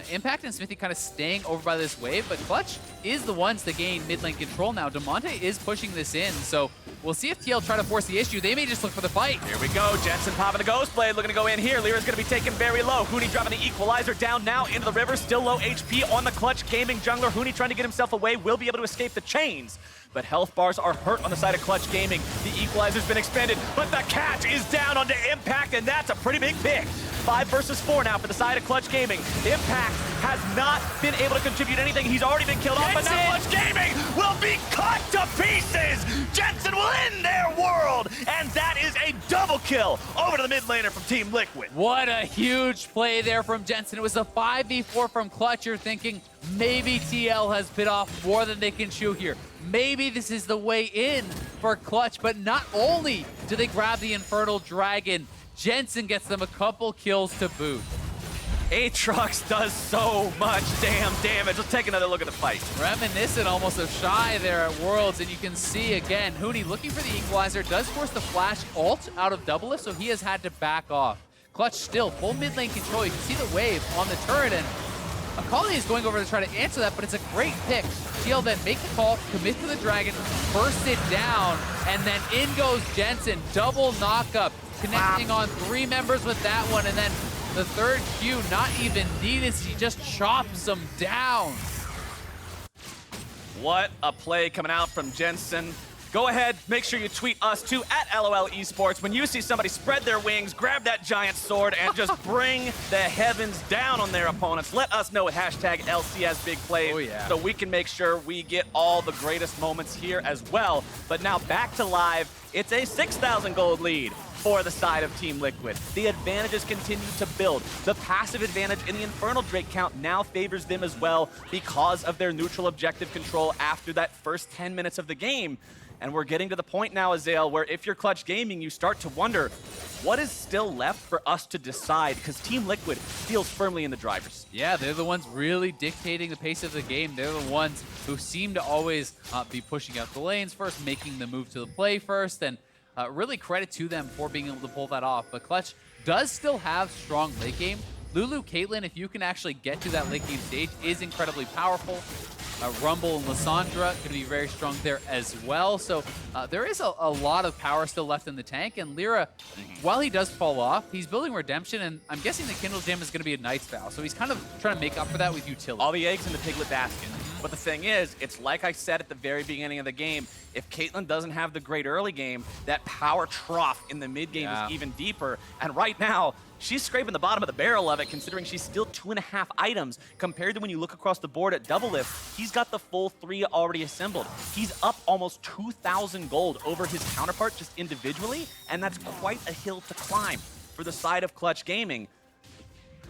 Impact and Xmithie kind of staying over by this wave, but Clutch is the ones to gain mid lane control now. Damonte is pushing this in, so we'll see if TL try to force the issue. They may just look for the fight. Here we go. Jensen popping the Ghost Blade, looking to go in here. Lira's going to be taken very low. Huni dropping the Equalizer down now into the river. Still low HP on the Clutch Gaming jungler. Huni trying to get himself away, will be able to escape the chains. But health bars are hurt on the side of Clutch Gaming. The Equalizer's been expended, but the catch is down onto Impact, and that's a pretty big pick. 5 versus 4 now for the side of Clutch Gaming. Impact has not been able to contribute anything. He's already been killed off, but now Clutch Gaming will be cut to pieces. Jensen will end their world, and that is a double kill over to the mid laner from Team Liquid. What a huge play there from Jensen. It was a 5v4 from Clutch. You're thinking maybe TL has bit off more than they can chew here. Maybe this is the way in for Clutch, but not only do they grab the Infernal Dragon, Jensen gets them a couple kills to boot. Aatrox does so much damn damage. Let's take another look at the fight. Reminiscent almost of Shy there at Worlds, and you can see again, Huni looking for the Equalizer, does force the flash ult out of Doublelift, so he has had to back off. Clutch still full mid lane control. You can see the wave on the turret, and Akali is going over to try to answer that, but it's a great pick. TL then make the call, commit to the dragon, burst it down, and then in goes Jensen. Double knockup, connecting on 3 members with that one, and then the third Q not even needed. He just chops them down. What a play coming out from Jensen. Go ahead, make sure you tweet us too at LOL Esports. When you see somebody spread their wings, grab that giant sword, and just bring the heavens down on their opponents. Let us know with hashtag LCS Big Plays, oh, yeah, so we can make sure we get all the greatest moments here as well. But now back to live. It's a 6,000 gold lead for the side of Team Liquid. The advantages continue to build. The passive advantage in the Infernal Drake count now favors them as well because of their neutral objective control after that first 10 minutes of the game. And we're getting to the point now, Azael, where if you're Clutch Gaming, you start to wonder, what is still left for us to decide? Because Team Liquid feels firmly in the driver's. Yeah, they're the ones really dictating the pace of the game. They're the ones who seem to always be pushing out the lanes first, making the move to the play first, and really credit to them for being able to pull that off. But Clutch does still have strong late game. Lulu, Caitlyn, if you can actually get to that late game stage, is incredibly powerful. Rumble and Lissandra going to be very strong there as well. So there is a lot of power still left in the tank. And Lira, while he does fall off, he's building Redemption. And I'm guessing the Kindle Gem is going to be a Knight's Vow. So he's kind of trying to make up for that with utility. All the eggs in the Piglet basket. But the thing is, it's like I said at the very beginning of the game, if Caitlyn doesn't have the great early game, that power trough in the mid game is even deeper. And right now, she's scraping the bottom of the barrel of it, considering she's still 2.5 items, compared to when you look across the board at Doublelift, he's got the full 3 already assembled. He's up almost 2,000 gold over his counterpart just individually, and that's quite a hill to climb for the side of Clutch Gaming.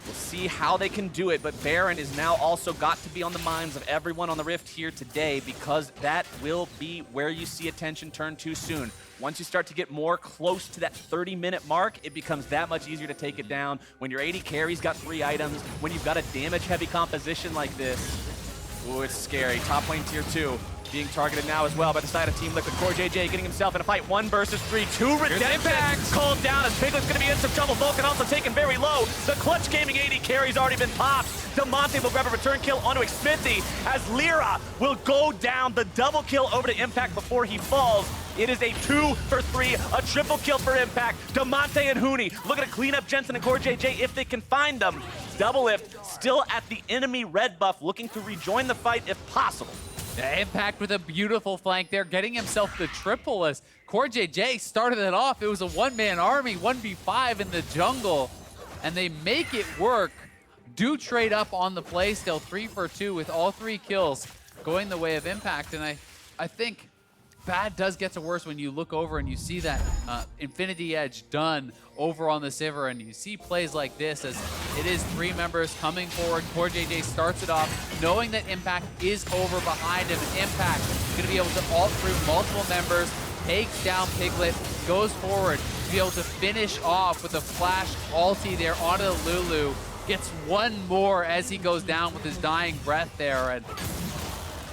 We'll see how they can do it, but Baron is now also got to be on the minds of everyone on the Rift here today, because that will be where you see attention turn too soon. Once you start to get more close to that 30-minute mark, it becomes that much easier to take it down. When your AD carry's got 3 items, when you've got a damage-heavy composition like this, ooh, it's scary. Top lane tier 2. Being targeted now as well by the side of Team Liquid. CoreJJ getting himself in a fight. 1 versus 3. 2 Redemption called down as Piglet's going to be in some trouble. Vulcan also taken very low. The Clutch Gaming AD carry's already been popped. Damonte will grab a return kill onto Xmithie as Lira will go down. The double kill over to Impact before he falls. It is a 2 for 3, a triple kill for Impact. Damonte and Huni looking to clean up Jensen and CoreJJ if they can find them. Doublelift still at the enemy red buff, looking to rejoin the fight if possible. Yeah, Impact with a beautiful flank there, getting himself the triple as CoreJJ started it off. It was a one-man army, 1v5 in the jungle, and they make it work. Do trade up on the play still, 3 for 2 with all 3 kills going the way of Impact. And I think bad does get to worse when you look over and you see that Infinity Edge done over on the Sivir, and you see plays like this as it is 3 members coming forward. CoreJJ starts it off knowing that Impact is over behind him. Impact going to be able to ult through multiple members, takes down Piglet, goes forward to be able to finish off with a flash ulti there onto the Lulu. Gets 1 more as he goes down with his dying breath there, and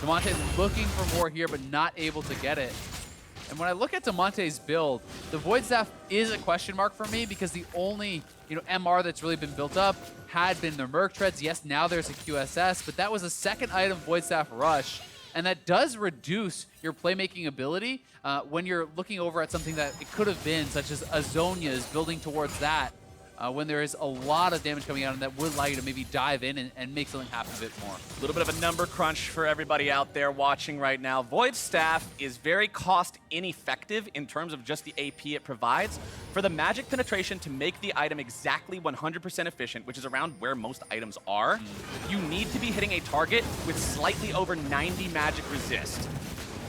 Damonte looking for more here, but not able to get it. And when I look at Damonte's build, the Void Staff is a question mark for me because the only MR that's really been built up had been the Merc Treads. Yes, now there's a QSS, but that was a second item Void Staff Rush. And that does reduce your playmaking ability when you're looking over at something that it could have been, such as Azonia's building towards that, when there is a lot of damage coming out and that would allow you to maybe dive in and make something happen a bit more. A little bit of a number crunch for everybody out there watching right now. Void Staff is very cost ineffective in terms of just the AP it provides. For the magic penetration to make the item exactly 100% efficient, which is around where most items are, you need to be hitting a target with slightly over 90 magic resist.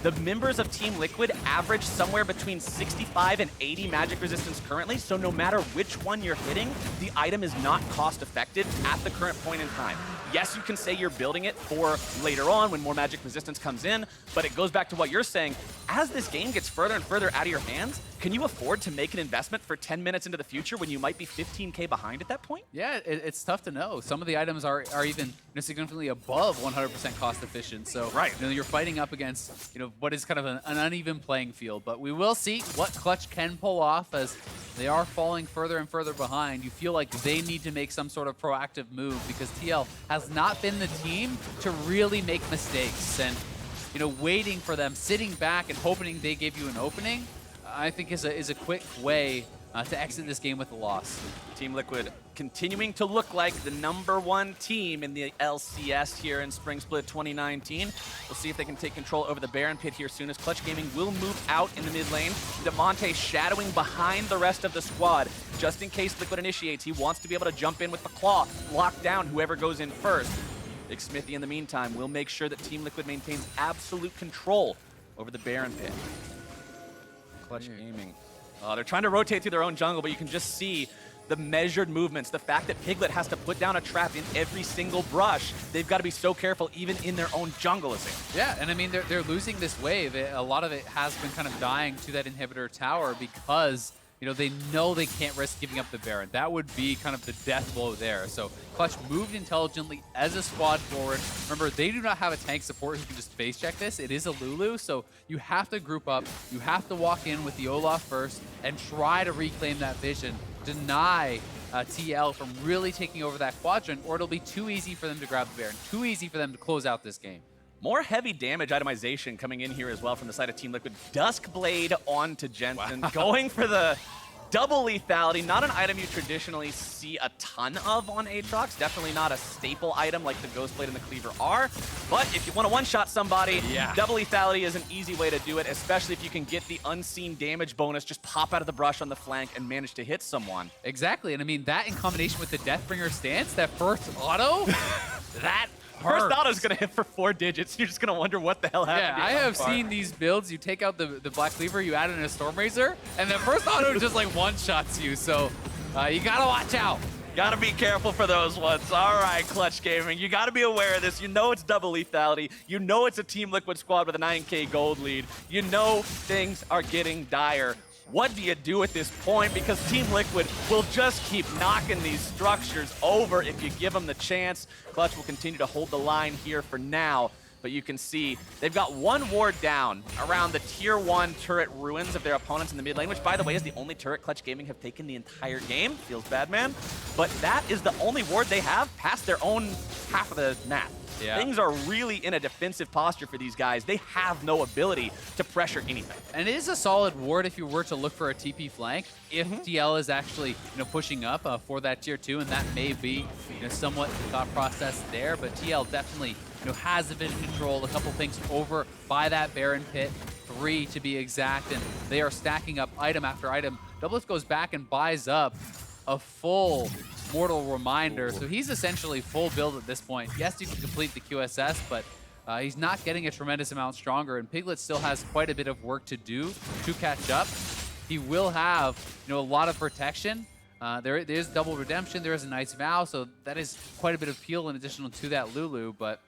The members of Team Liquid average somewhere between 65 and 80 magic resistance currently, so no matter which one you're hitting, the item is not cost effective at the current point in time. Yes, you can say you're building it for later on when more magic resistance comes in, but it goes back to what you're saying. As this game gets further and further out of your hands, can you afford to make an investment for 10 minutes into the future when you might be 15K behind at that point? Yeah, it's tough to know. Some of the items are even significantly above 100% cost efficient. So right. You're fighting up against what is kind of an uneven playing field. But we will see what Clutch can pull off as they are falling further and further behind. You feel like they need to make some sort of proactive move because TL has not been the team to really make mistakes. And waiting for them, sitting back and hoping they give you an opening, I think is a quick way to exit this game with a loss. Team Liquid continuing to look like the #1 team in the LCS here in Spring Split 2019. We'll see if they can take control over the Baron pit here soon as Clutch Gaming will move out in the mid lane. Damonte shadowing behind the rest of the squad. Just in case Liquid initiates, he wants to be able to jump in with the claw, lock down whoever goes in first. Xmithie in the meantime will make sure that Team Liquid maintains absolute control over the Baron pit. Clutch Gaming. They're trying to rotate through their own jungle, but you can just see the measured movements. The fact that Piglet has to put down a trap in every single brush. They've got to be so careful even in their own jungle, is it? Yeah, and I mean, they're losing this wave. A lot of it has been kind of dying to that inhibitor tower because they know they can't risk giving up the Baron. That would be kind of the death blow there. So Clutch moved intelligently as a squad forward. Remember, they do not have a tank support who can just face check this. It is a Lulu, so you have to group up. You have to walk in with the Olaf first and try to reclaim that vision. Deny TL from really taking over that quadrant, or it'll be too easy for them to grab the Baron. Too easy for them to close out this game. More heavy damage itemization coming in here as well from the side of Team Liquid. Duskblade onto Jensen, going for the double lethality. Not an item you traditionally see a ton of on Aatrox. Definitely not a staple item like the Ghostblade and the Cleaver are. But if you want to one-shot somebody, double lethality is an easy way to do it, especially if you can get the unseen damage bonus, just pop out of the brush on the flank and manage to hit someone. Exactly, and I mean, that in combination with the Deathbringer stance, that first auto, that First auto is going to hit for 4 digits. You're just going to wonder what the hell happened. Yeah, I have seen these builds. You take out the Black Cleaver, you add in a Stormrazor, and the first auto just like one-shots you. So you got to watch out. Got to be careful for those ones. All right, Clutch Gaming. You got to be aware of this. You know it's double lethality. You know it's a Team Liquid squad with a 9K gold lead. You know things are getting dire. What do you do at this point? Because Team Liquid will just keep knocking these structures over if you give them the chance. Clutch will continue to hold the line here for now, but you can see they've got 1 ward down around the tier 1 turret ruins of their opponents in the mid lane, which, by the way, is the only turret Clutch Gaming have taken the entire game. Feels bad, man. But that is the only ward they have past their own half of the map. Yeah. Things are really in a defensive posture for these guys. They have no ability to pressure anything. And it is a solid ward if you were to look for a TP flank. If TL is actually pushing up for that tier 2, and that may be somewhat the thought process there. But TL definitely has the vision control, a couple things over by that Baron pit, 3 to be exact, and they are stacking up item after item. Doublelift goes back and buys up a full Mortal Reminder, so he's essentially full build at this point. Yes, he can complete the QSS, but he's not getting a tremendous amount stronger, and Piglet still has quite a bit of work to do to catch up. He will have a lot of protection. There's double redemption, there is a nice vow, so that is quite a bit of peel in addition to that Lulu, but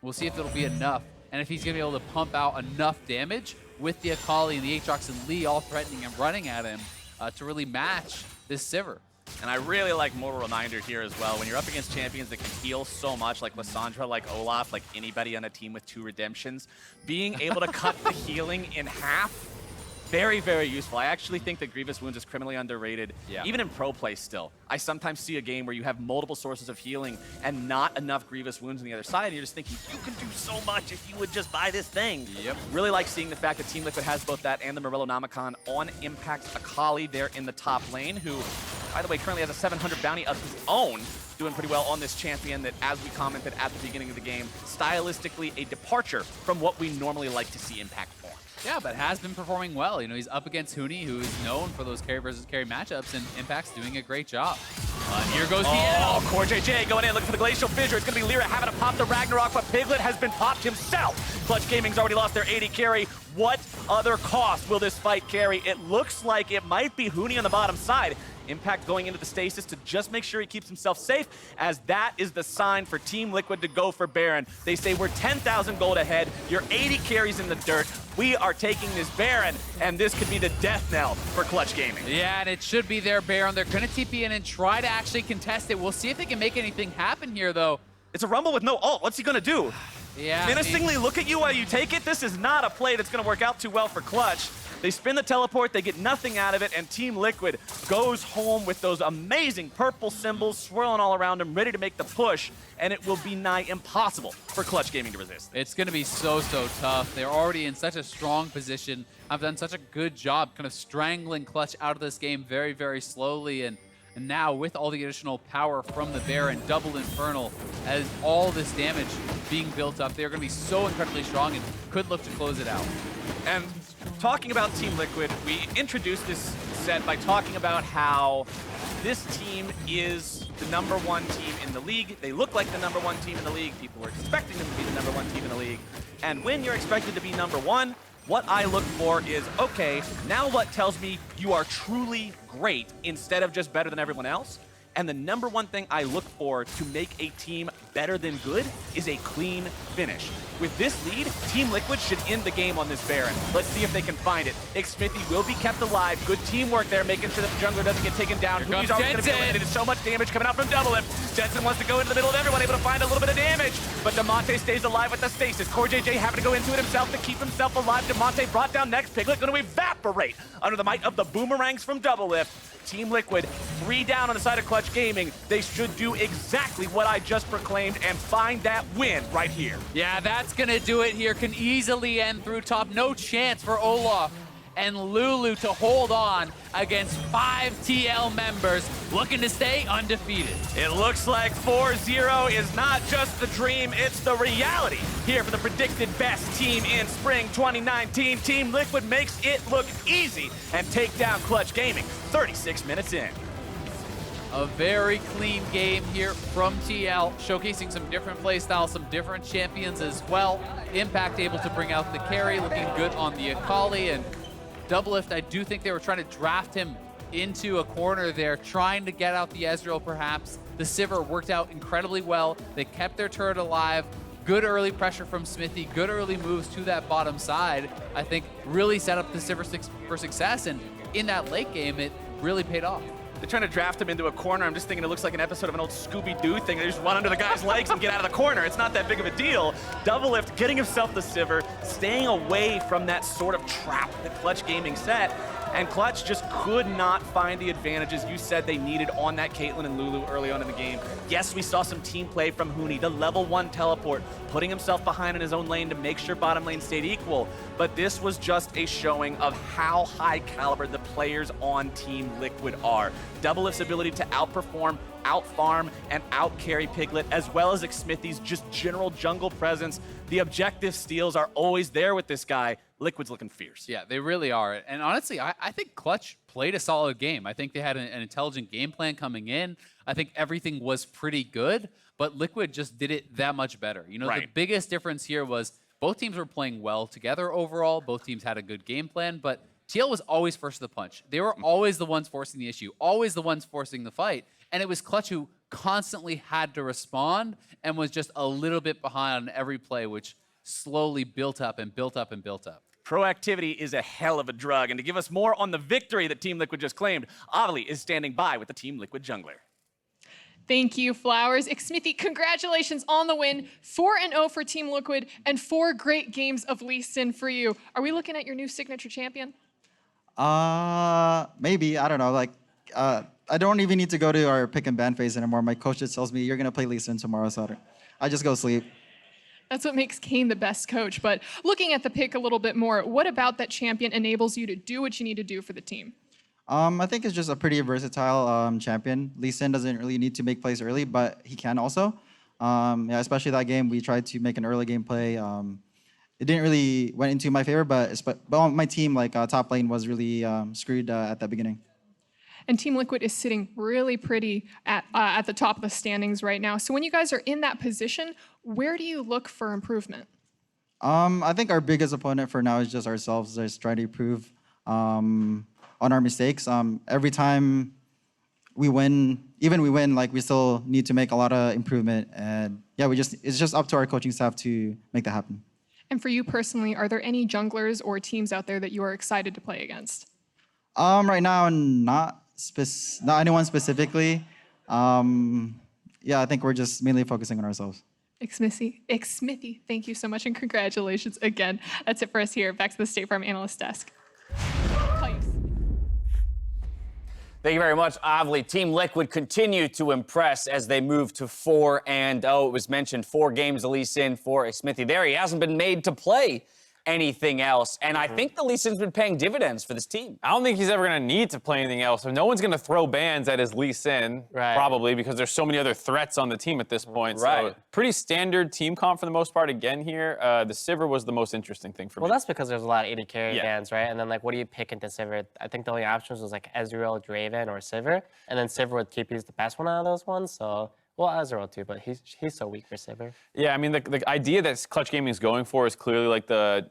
we'll see if it'll be enough, and if he's going to be able to pump out enough damage with the Akali and the Aatrox and Lee all threatening and running at him to really match this Sivir. And I really like Mortal Reminder here as well. When you're up against champions that can heal so much, like Lissandra, like Olaf, like anybody on a team with 2 redemptions, being able to cut the healing in half Very, very useful. I actually think that Grievous Wounds is criminally underrated, Yeah. even in pro play still. I sometimes see a game where you have multiple sources of healing and not enough Grievous Wounds on the other side, and you're just thinking, you can do so much if you would just buy this thing. Yep. Really like seeing the fact that Team Liquid has both that and the Morello Nomicon on Impact's Akali there in the top lane, who, by the way, currently has a 700 bounty of his own, doing pretty well on this champion that, as we commented at the beginning of the game, stylistically a departure from what we normally like to see Impact on. Yeah, but has been performing well. You know, he's up against Huni, who is known for those carry versus carry matchups, and Impact's doing a great job. Here goes the Oh, CoreJJ going in, looking for the Glacial Fissure. It's going to be Lira having to pop the Ragnarok, but Piglet has been popped himself. Clutch Gaming's already lost their 80 carry. What other cost will this fight carry? It looks like it might be Huni on the bottom side. Impact going into the stasis to just make sure he keeps himself safe, as that is the sign for Team Liquid to go for Baron. They say we're 10,000 gold ahead, you're 80 carries in the dirt, we are taking this Baron, and this could be the death knell for Clutch Gaming. Yeah, and it should be their Baron. They're going to TP in and try to actually contest it. We'll see if they can make anything happen here, though. It's a Rumble with no ult. What's he going to do? Yeah. Menacingly look at you while you take it? This is not a play that's going to work out too well for Clutch. They spin the teleport, they get nothing out of it, and Team Liquid goes home with those amazing purple symbols swirling all around them, ready to make the push, and it will be nigh impossible for Clutch Gaming to resist. It's going to be so tough. They're already in such a strong position. I've done such a good job kind of strangling Clutch out of this game very, very slowly, and now with all the additional power from the Baron, double Infernal, as all this damage being built up, they're going to be so incredibly strong and could look to close it out. And talking about Team Liquid, we introduced this set by talking about how this team is the #1 team in the league. They look like the #1 team in the league. People were expecting them to be the #1 team in the league. And when you're expected to be #1, what I look for is, okay, now what tells me you are truly great instead of just better than everyone else? And the #1 thing I look for to make a team better than good is a clean finish. With this lead, Team Liquid should end the game on this Baron. Let's see if they can find it. Xmithie will be kept alive. Good teamwork there, making sure that the jungler doesn't get taken down. Here comes Huni's always going to be Jensen. eliminated. So much damage coming out from Doublelift. Jensen wants to go into the middle of everyone, able to find a little bit of damage. But Damonte stays alive with the stasis. CoreJJ having to go into it himself to keep himself alive. Damonte brought down next. Piglet going to evaporate under the might of the boomerangs from Doublelift. Team Liquid, 3 down on the side of Clutch Gaming. They should do exactly what I just proclaimed and find that win right here. Yeah, that's going to do it here. Can easily end through top. No chance for Olaf and Lulu to hold on against 5 TL members looking to stay undefeated. It looks like 4-0 is not just the dream, it's the reality. Here for the predicted best team in spring 2019, Team Liquid makes it look easy and take down Clutch Gaming 36 minutes in. A very clean game here from TL, showcasing some different playstyles, some different champions as well. Impact able to bring out the carry, looking good on the Akali, and Doublelift, I do think they were trying to draft him into a corner there, trying to get out the Ezreal perhaps. The Sivir worked out incredibly well. They kept their turret alive. Good early pressure from Xmithie, good early moves to that bottom side. I think really set up the Sivir for success, and in that late game, it really paid off. They're trying to draft him into a corner. I'm just thinking it looks like an episode of an old Scooby-Doo thing. They just run under the guy's legs and get out of the corner. It's not that big of a deal. Doublelift getting himself the Sivir, staying away from that sort of trap that Clutch Gaming set. And Clutch just could not find the advantages you said they needed on that Caitlyn and Lulu early on in the game. Yes, we saw some team play from Huni, the level 1 teleport, putting himself behind in his own lane to make sure bottom lane stayed equal. But this was just a showing of how high caliber the players on Team Liquid are. Doublelift's ability to outperform, outfarm, and outcarry Piglet, as well as Xmithie's just general jungle presence. The objective steals are always there with this guy. Liquid's looking fierce. Yeah, they really are. And honestly, I think Clutch played a solid game. I think they had an intelligent game plan coming in. I think everything was pretty good, but Liquid just did it that much better. You know, Right. The biggest difference here was both teams were playing well together overall. Both teams had a good game plan, but TL was always first to the punch. They were always the ones forcing the issue, always the ones forcing the fight. And it was Clutch who constantly had to respond and was just a little bit behind on every play, which slowly built up and built up and built up. Proactivity is a hell of a drug. And to give us more on the victory that Team Liquid just claimed, Akali is standing by with the Team Liquid jungler. Thank you, Flowers. Xmithie, congratulations on the win. 4-0 for Team Liquid and 4 great games of Lee Sin for you. Are we looking at your new signature champion? Maybe, I don't know. Like, I don't even need to go to our pick and ban phase anymore. My coach just tells me you're gonna play Lee Sin tomorrow, so I just go sleep. That's what makes Kane the best coach. But looking at the pick a little bit more, what about that champion enables you to do what you need to do for the team? I think it's just a pretty versatile champion. Lee Sin doesn't really need to make plays early, but he can also. Yeah, especially that game, we tried to make an early game play. It didn't really went into my favor, but on my team, like top lane was really screwed at the beginning. And Team Liquid is sitting really pretty at the top of the standings right now. So when you guys are in that position, where do you look for improvement? I think our biggest opponent for now is just ourselves, just trying to improve on our mistakes. Every time we win, like we still need to make a lot of improvement. And yeah, it's just up to our coaching staff to make that happen. And for you personally, are there any junglers or teams out there that you are excited to play against? Right now, not anyone specifically. Yeah, I think we're just mainly focusing on ourselves. Xmithie, thank you so much and congratulations again. That's it for us here. Back to the State Farm Analyst Desk. Thank you very much, Avli. Team Liquid continue to impress as they move to 4-0. It was mentioned 4 games of Lee Sin for Xmithie there. He hasn't been made to play anything else. And I think the Lee Sin's been paying dividends for this team. I don't think he's ever going to need to play anything else. No one's going to throw bans at his Lee Sin, probably, because there's so many other threats on the team at this point. Right. So pretty standard team comp for the most part again here. The Sivir was the most interesting thing for me. Well, that's because there's a lot of 80 carry bans, right? And then, like, what do you pick into Sivir? I think the only options was, like, Ezreal, Draven, or Sivir. And then Sivir with TP is the best one out of those ones, so... Well, Ezreal too, but he's so weak for Sivir. Yeah, I mean, the idea that Clutch Gaming is going for is clearly, like, the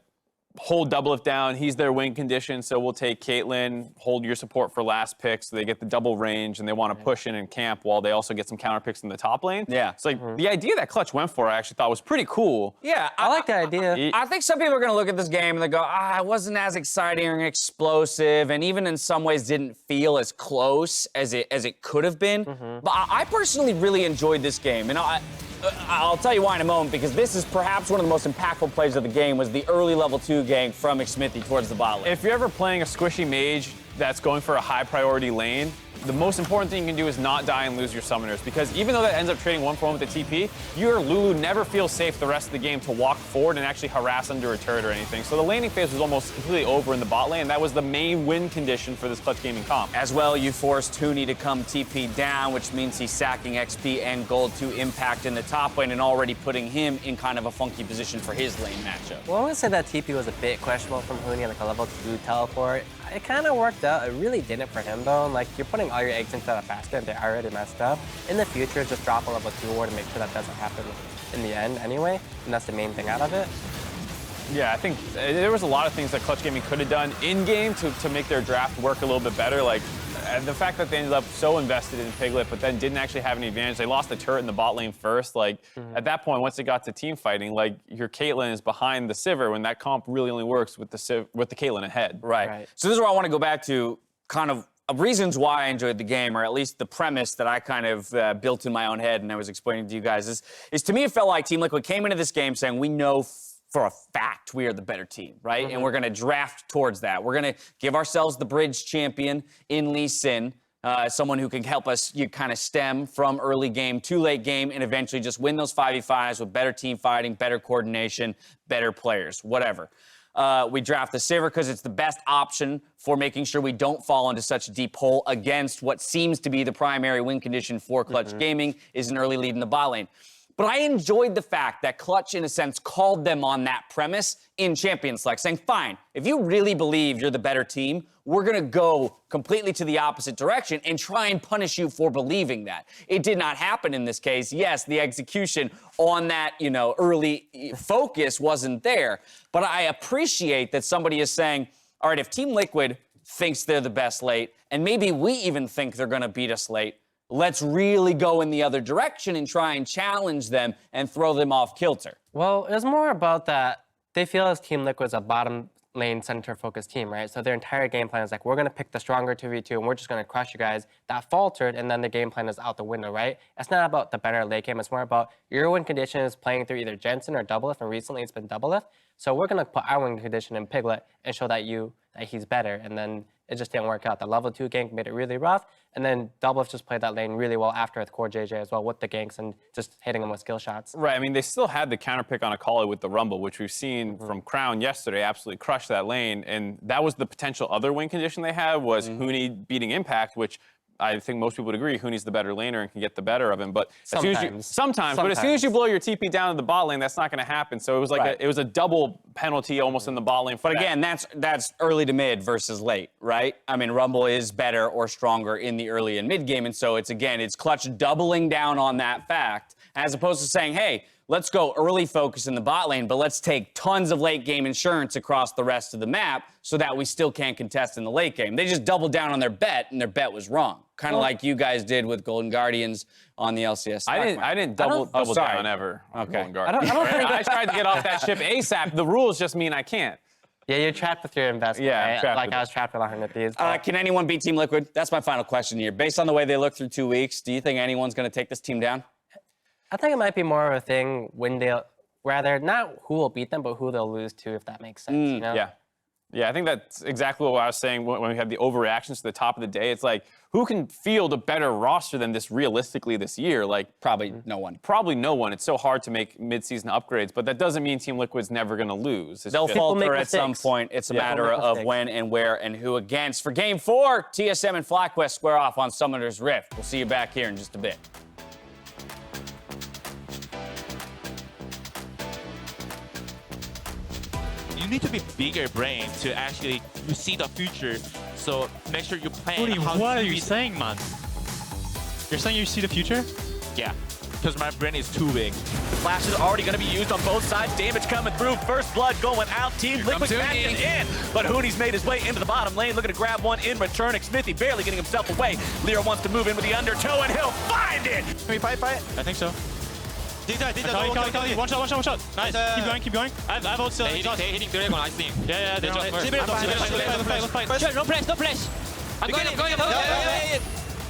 hold Doublelift down. He's their win condition, so we'll take Caitlyn, hold your support for last pick, so they get the double range, and they want to push in and camp while they also get some counter picks in the top lane. Yeah. It's like the idea that Clutch went for, I actually thought was pretty cool. Yeah, I like the idea. I think some people are going to look at this game and they go, it wasn't as exciting or explosive, and even in some ways didn't feel as close as it could have been. But I personally really enjoyed this game, and I'll tell you why in a moment, because this is perhaps one of the most impactful plays of the game was the early level 2 gank from Xmithie towards the bot lane. If you're ever playing a squishy mage that's going for a high priority lane, the most important thing you can do is not die and lose your summoners, because even though that ends up trading 1-for-1 with the TP, your Lulu never feels safe the rest of the game to walk forward and actually harass under a turret or anything. So the laning phase was almost completely over in the bot lane, and that was the main win condition for this Clutch Gaming comp. As well, you forced Huni to come TP down, which means he's sacking XP and gold to impact in the top lane and already putting him in kind of a funky position for his lane matchup. Well, I'm going to say that TP was a bit questionable from Huni, like a level 2 teleport. It kind of worked out. It really didn't for him, though. Like, you're putting all your eggs into that basket, and they already messed up. In the future, just drop a level 2 ward and make sure that doesn't happen in the end anyway, and that's the main thing out of it. Yeah, I think there was a lot of things that Clutch Gaming could have done in-game to make their draft work a little bit better. Like, the fact that they ended up so invested in Piglet, but then didn't actually have any advantage. They lost the turret in the bot lane first. Like, at that point, once it got to team fighting, like, your Caitlyn is behind the Sivir when that comp really only works with the Caitlyn ahead. Right. So this is where I want to go back to kind of reasons why I enjoyed the game, or at least the premise that I kind of built in my own head and I was explaining to you guys, is to me it felt like Team Liquid came into this game saying, we know for a fact we are the better team, right? And we're going to draft towards that. We're going to give ourselves the bridge champion in Lee Sin, someone who can help us kind of stem from early game to late game and eventually just win those 5v5s with better team fighting, better coordination, better players, whatever. We draft the Sivir because it's the best option for making sure we don't fall into such a deep hole against what seems to be the primary win condition for Clutch Gaming is an early lead in the bot lane. But I enjoyed the fact that Clutch, in a sense, called them on that premise in Champion Select, saying, fine, if you really believe you're the better team, we're going to go completely to the opposite direction and try and punish you for believing that. It did not happen in this case. Yes, the execution on that, early focus wasn't there. But I appreciate that somebody is saying, all right, if Team Liquid thinks they're the best late, and maybe we even think they're going to beat us late, let's really go in the other direction and try and challenge them and throw them off kilter. Well, it was more about that they feel as Team Liquid's a bottom lane center-focused team, right? So their entire game plan is like, we're going to pick the stronger 2v2, and we're just going to crush you guys. That faltered, and then the game plan is out the window, right? It's not about the better late game. It's more about your win condition is playing through either Jensen or Doublelift, and recently it's been Doublelift. So we're going to put our win condition in Piglet and show that he's better, and then it just didn't work out. The level 2 gank made it really rough, and then Doublelift just played that lane really well after with CoreJJ as well with the ganks and just hitting them with skill shots. Right. I mean, they still had the counter pick on Akali with the Rumble, which we've seen from Crown yesterday absolutely crush that lane. And that was the potential other win condition they had was Huni beating Impact, which I think most people would agree Huni's the better laner and can get the better of him. But sometimes. But as soon as you blow your TP down to the bot lane, that's not going to happen. So it was like it was a double penalty almost in the bot lane. But again, that's early to mid versus late, right? I mean, Rumble is better or stronger in the early and mid game, and so it's Clutch doubling down on that fact as opposed to saying, hey, let's go early focus in the bot lane, but let's take tons of late game insurance across the rest of the map so that we still can't contest in the late game. They just doubled down on their bet, and their bet was wrong. Kind of like you guys did with Golden Guardians on the LCS. I didn't double down ever on Golden Guardians. I tried to get off that ship ASAP. The rules just mean I can't. Yeah, you're trapped with your investment, right? Like I was trapped with 100 Thieves. Can anyone beat Team Liquid? That's my final question here. Based on the way they look through 2 weeks, do you think anyone's going to take this team down? I think it might be more of a thing when they'll, rather not who will beat them, but who they'll lose to, if that makes sense, you know? Yeah, I think that's exactly what I was saying when we had the overreactions to the top of the day. It's like, who can field a better roster than this realistically this year? Like, probably no one. Probably no one. It's so hard to make mid-season upgrades, but that doesn't mean Team Liquid's never going to lose. They'll falter at some point. It's a matter of when and where and who against. For Game 4, TSM and FlyQuest square off on Summoner's Rift. We'll see you back here in just a bit. You need to be bigger brain to actually see the future. So make sure you plan. What are you saying, man? You're saying you see the future? Yeah, because my brain is too big. The flash is already going to be used on both sides. Damage coming through. First blood going out. Team Liquid catching in. But Huni's made his way into the bottom lane. Looking to grab one in return. Xmithie barely getting himself away. Lira wants to move in with the undertow, and he'll find it. Can we fight? I think so. Akali, one shot. Nice. Keep going. I have ult still. Hitting Dragon, I think. Yeah, they're just let's fight. No flash. I'm going.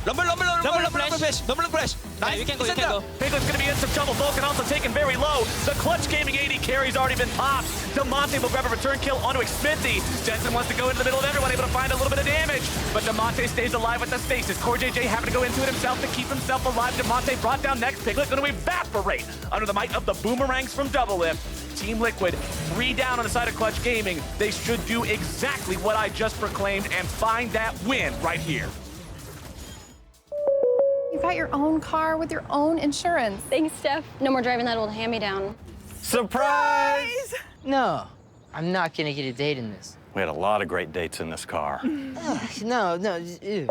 Lumber flash. Nice, you can go. Piglet's going to be in some trouble. Vulcan also taken very low. The Clutch Gaming AD carry's already been popped. Damonte will grab a return kill onto Xmithie. Jensen wants to go into the middle of everyone, able to find a little bit of damage. But Damonte stays alive with the stasis. CoreJJ having to go into it himself to keep himself alive. Damonte brought down next. Piglet going to evaporate under the might of the boomerangs from Doublelift. Team Liquid 3 down on the side of Clutch Gaming. They should do exactly what I just proclaimed and find that win right here. You've got your own car with your own insurance. Thanks, Steph. No more driving that old hand-me-down. Surprise! No, I'm not gonna get a date in this. We had a lot of great dates in this car. No, ew.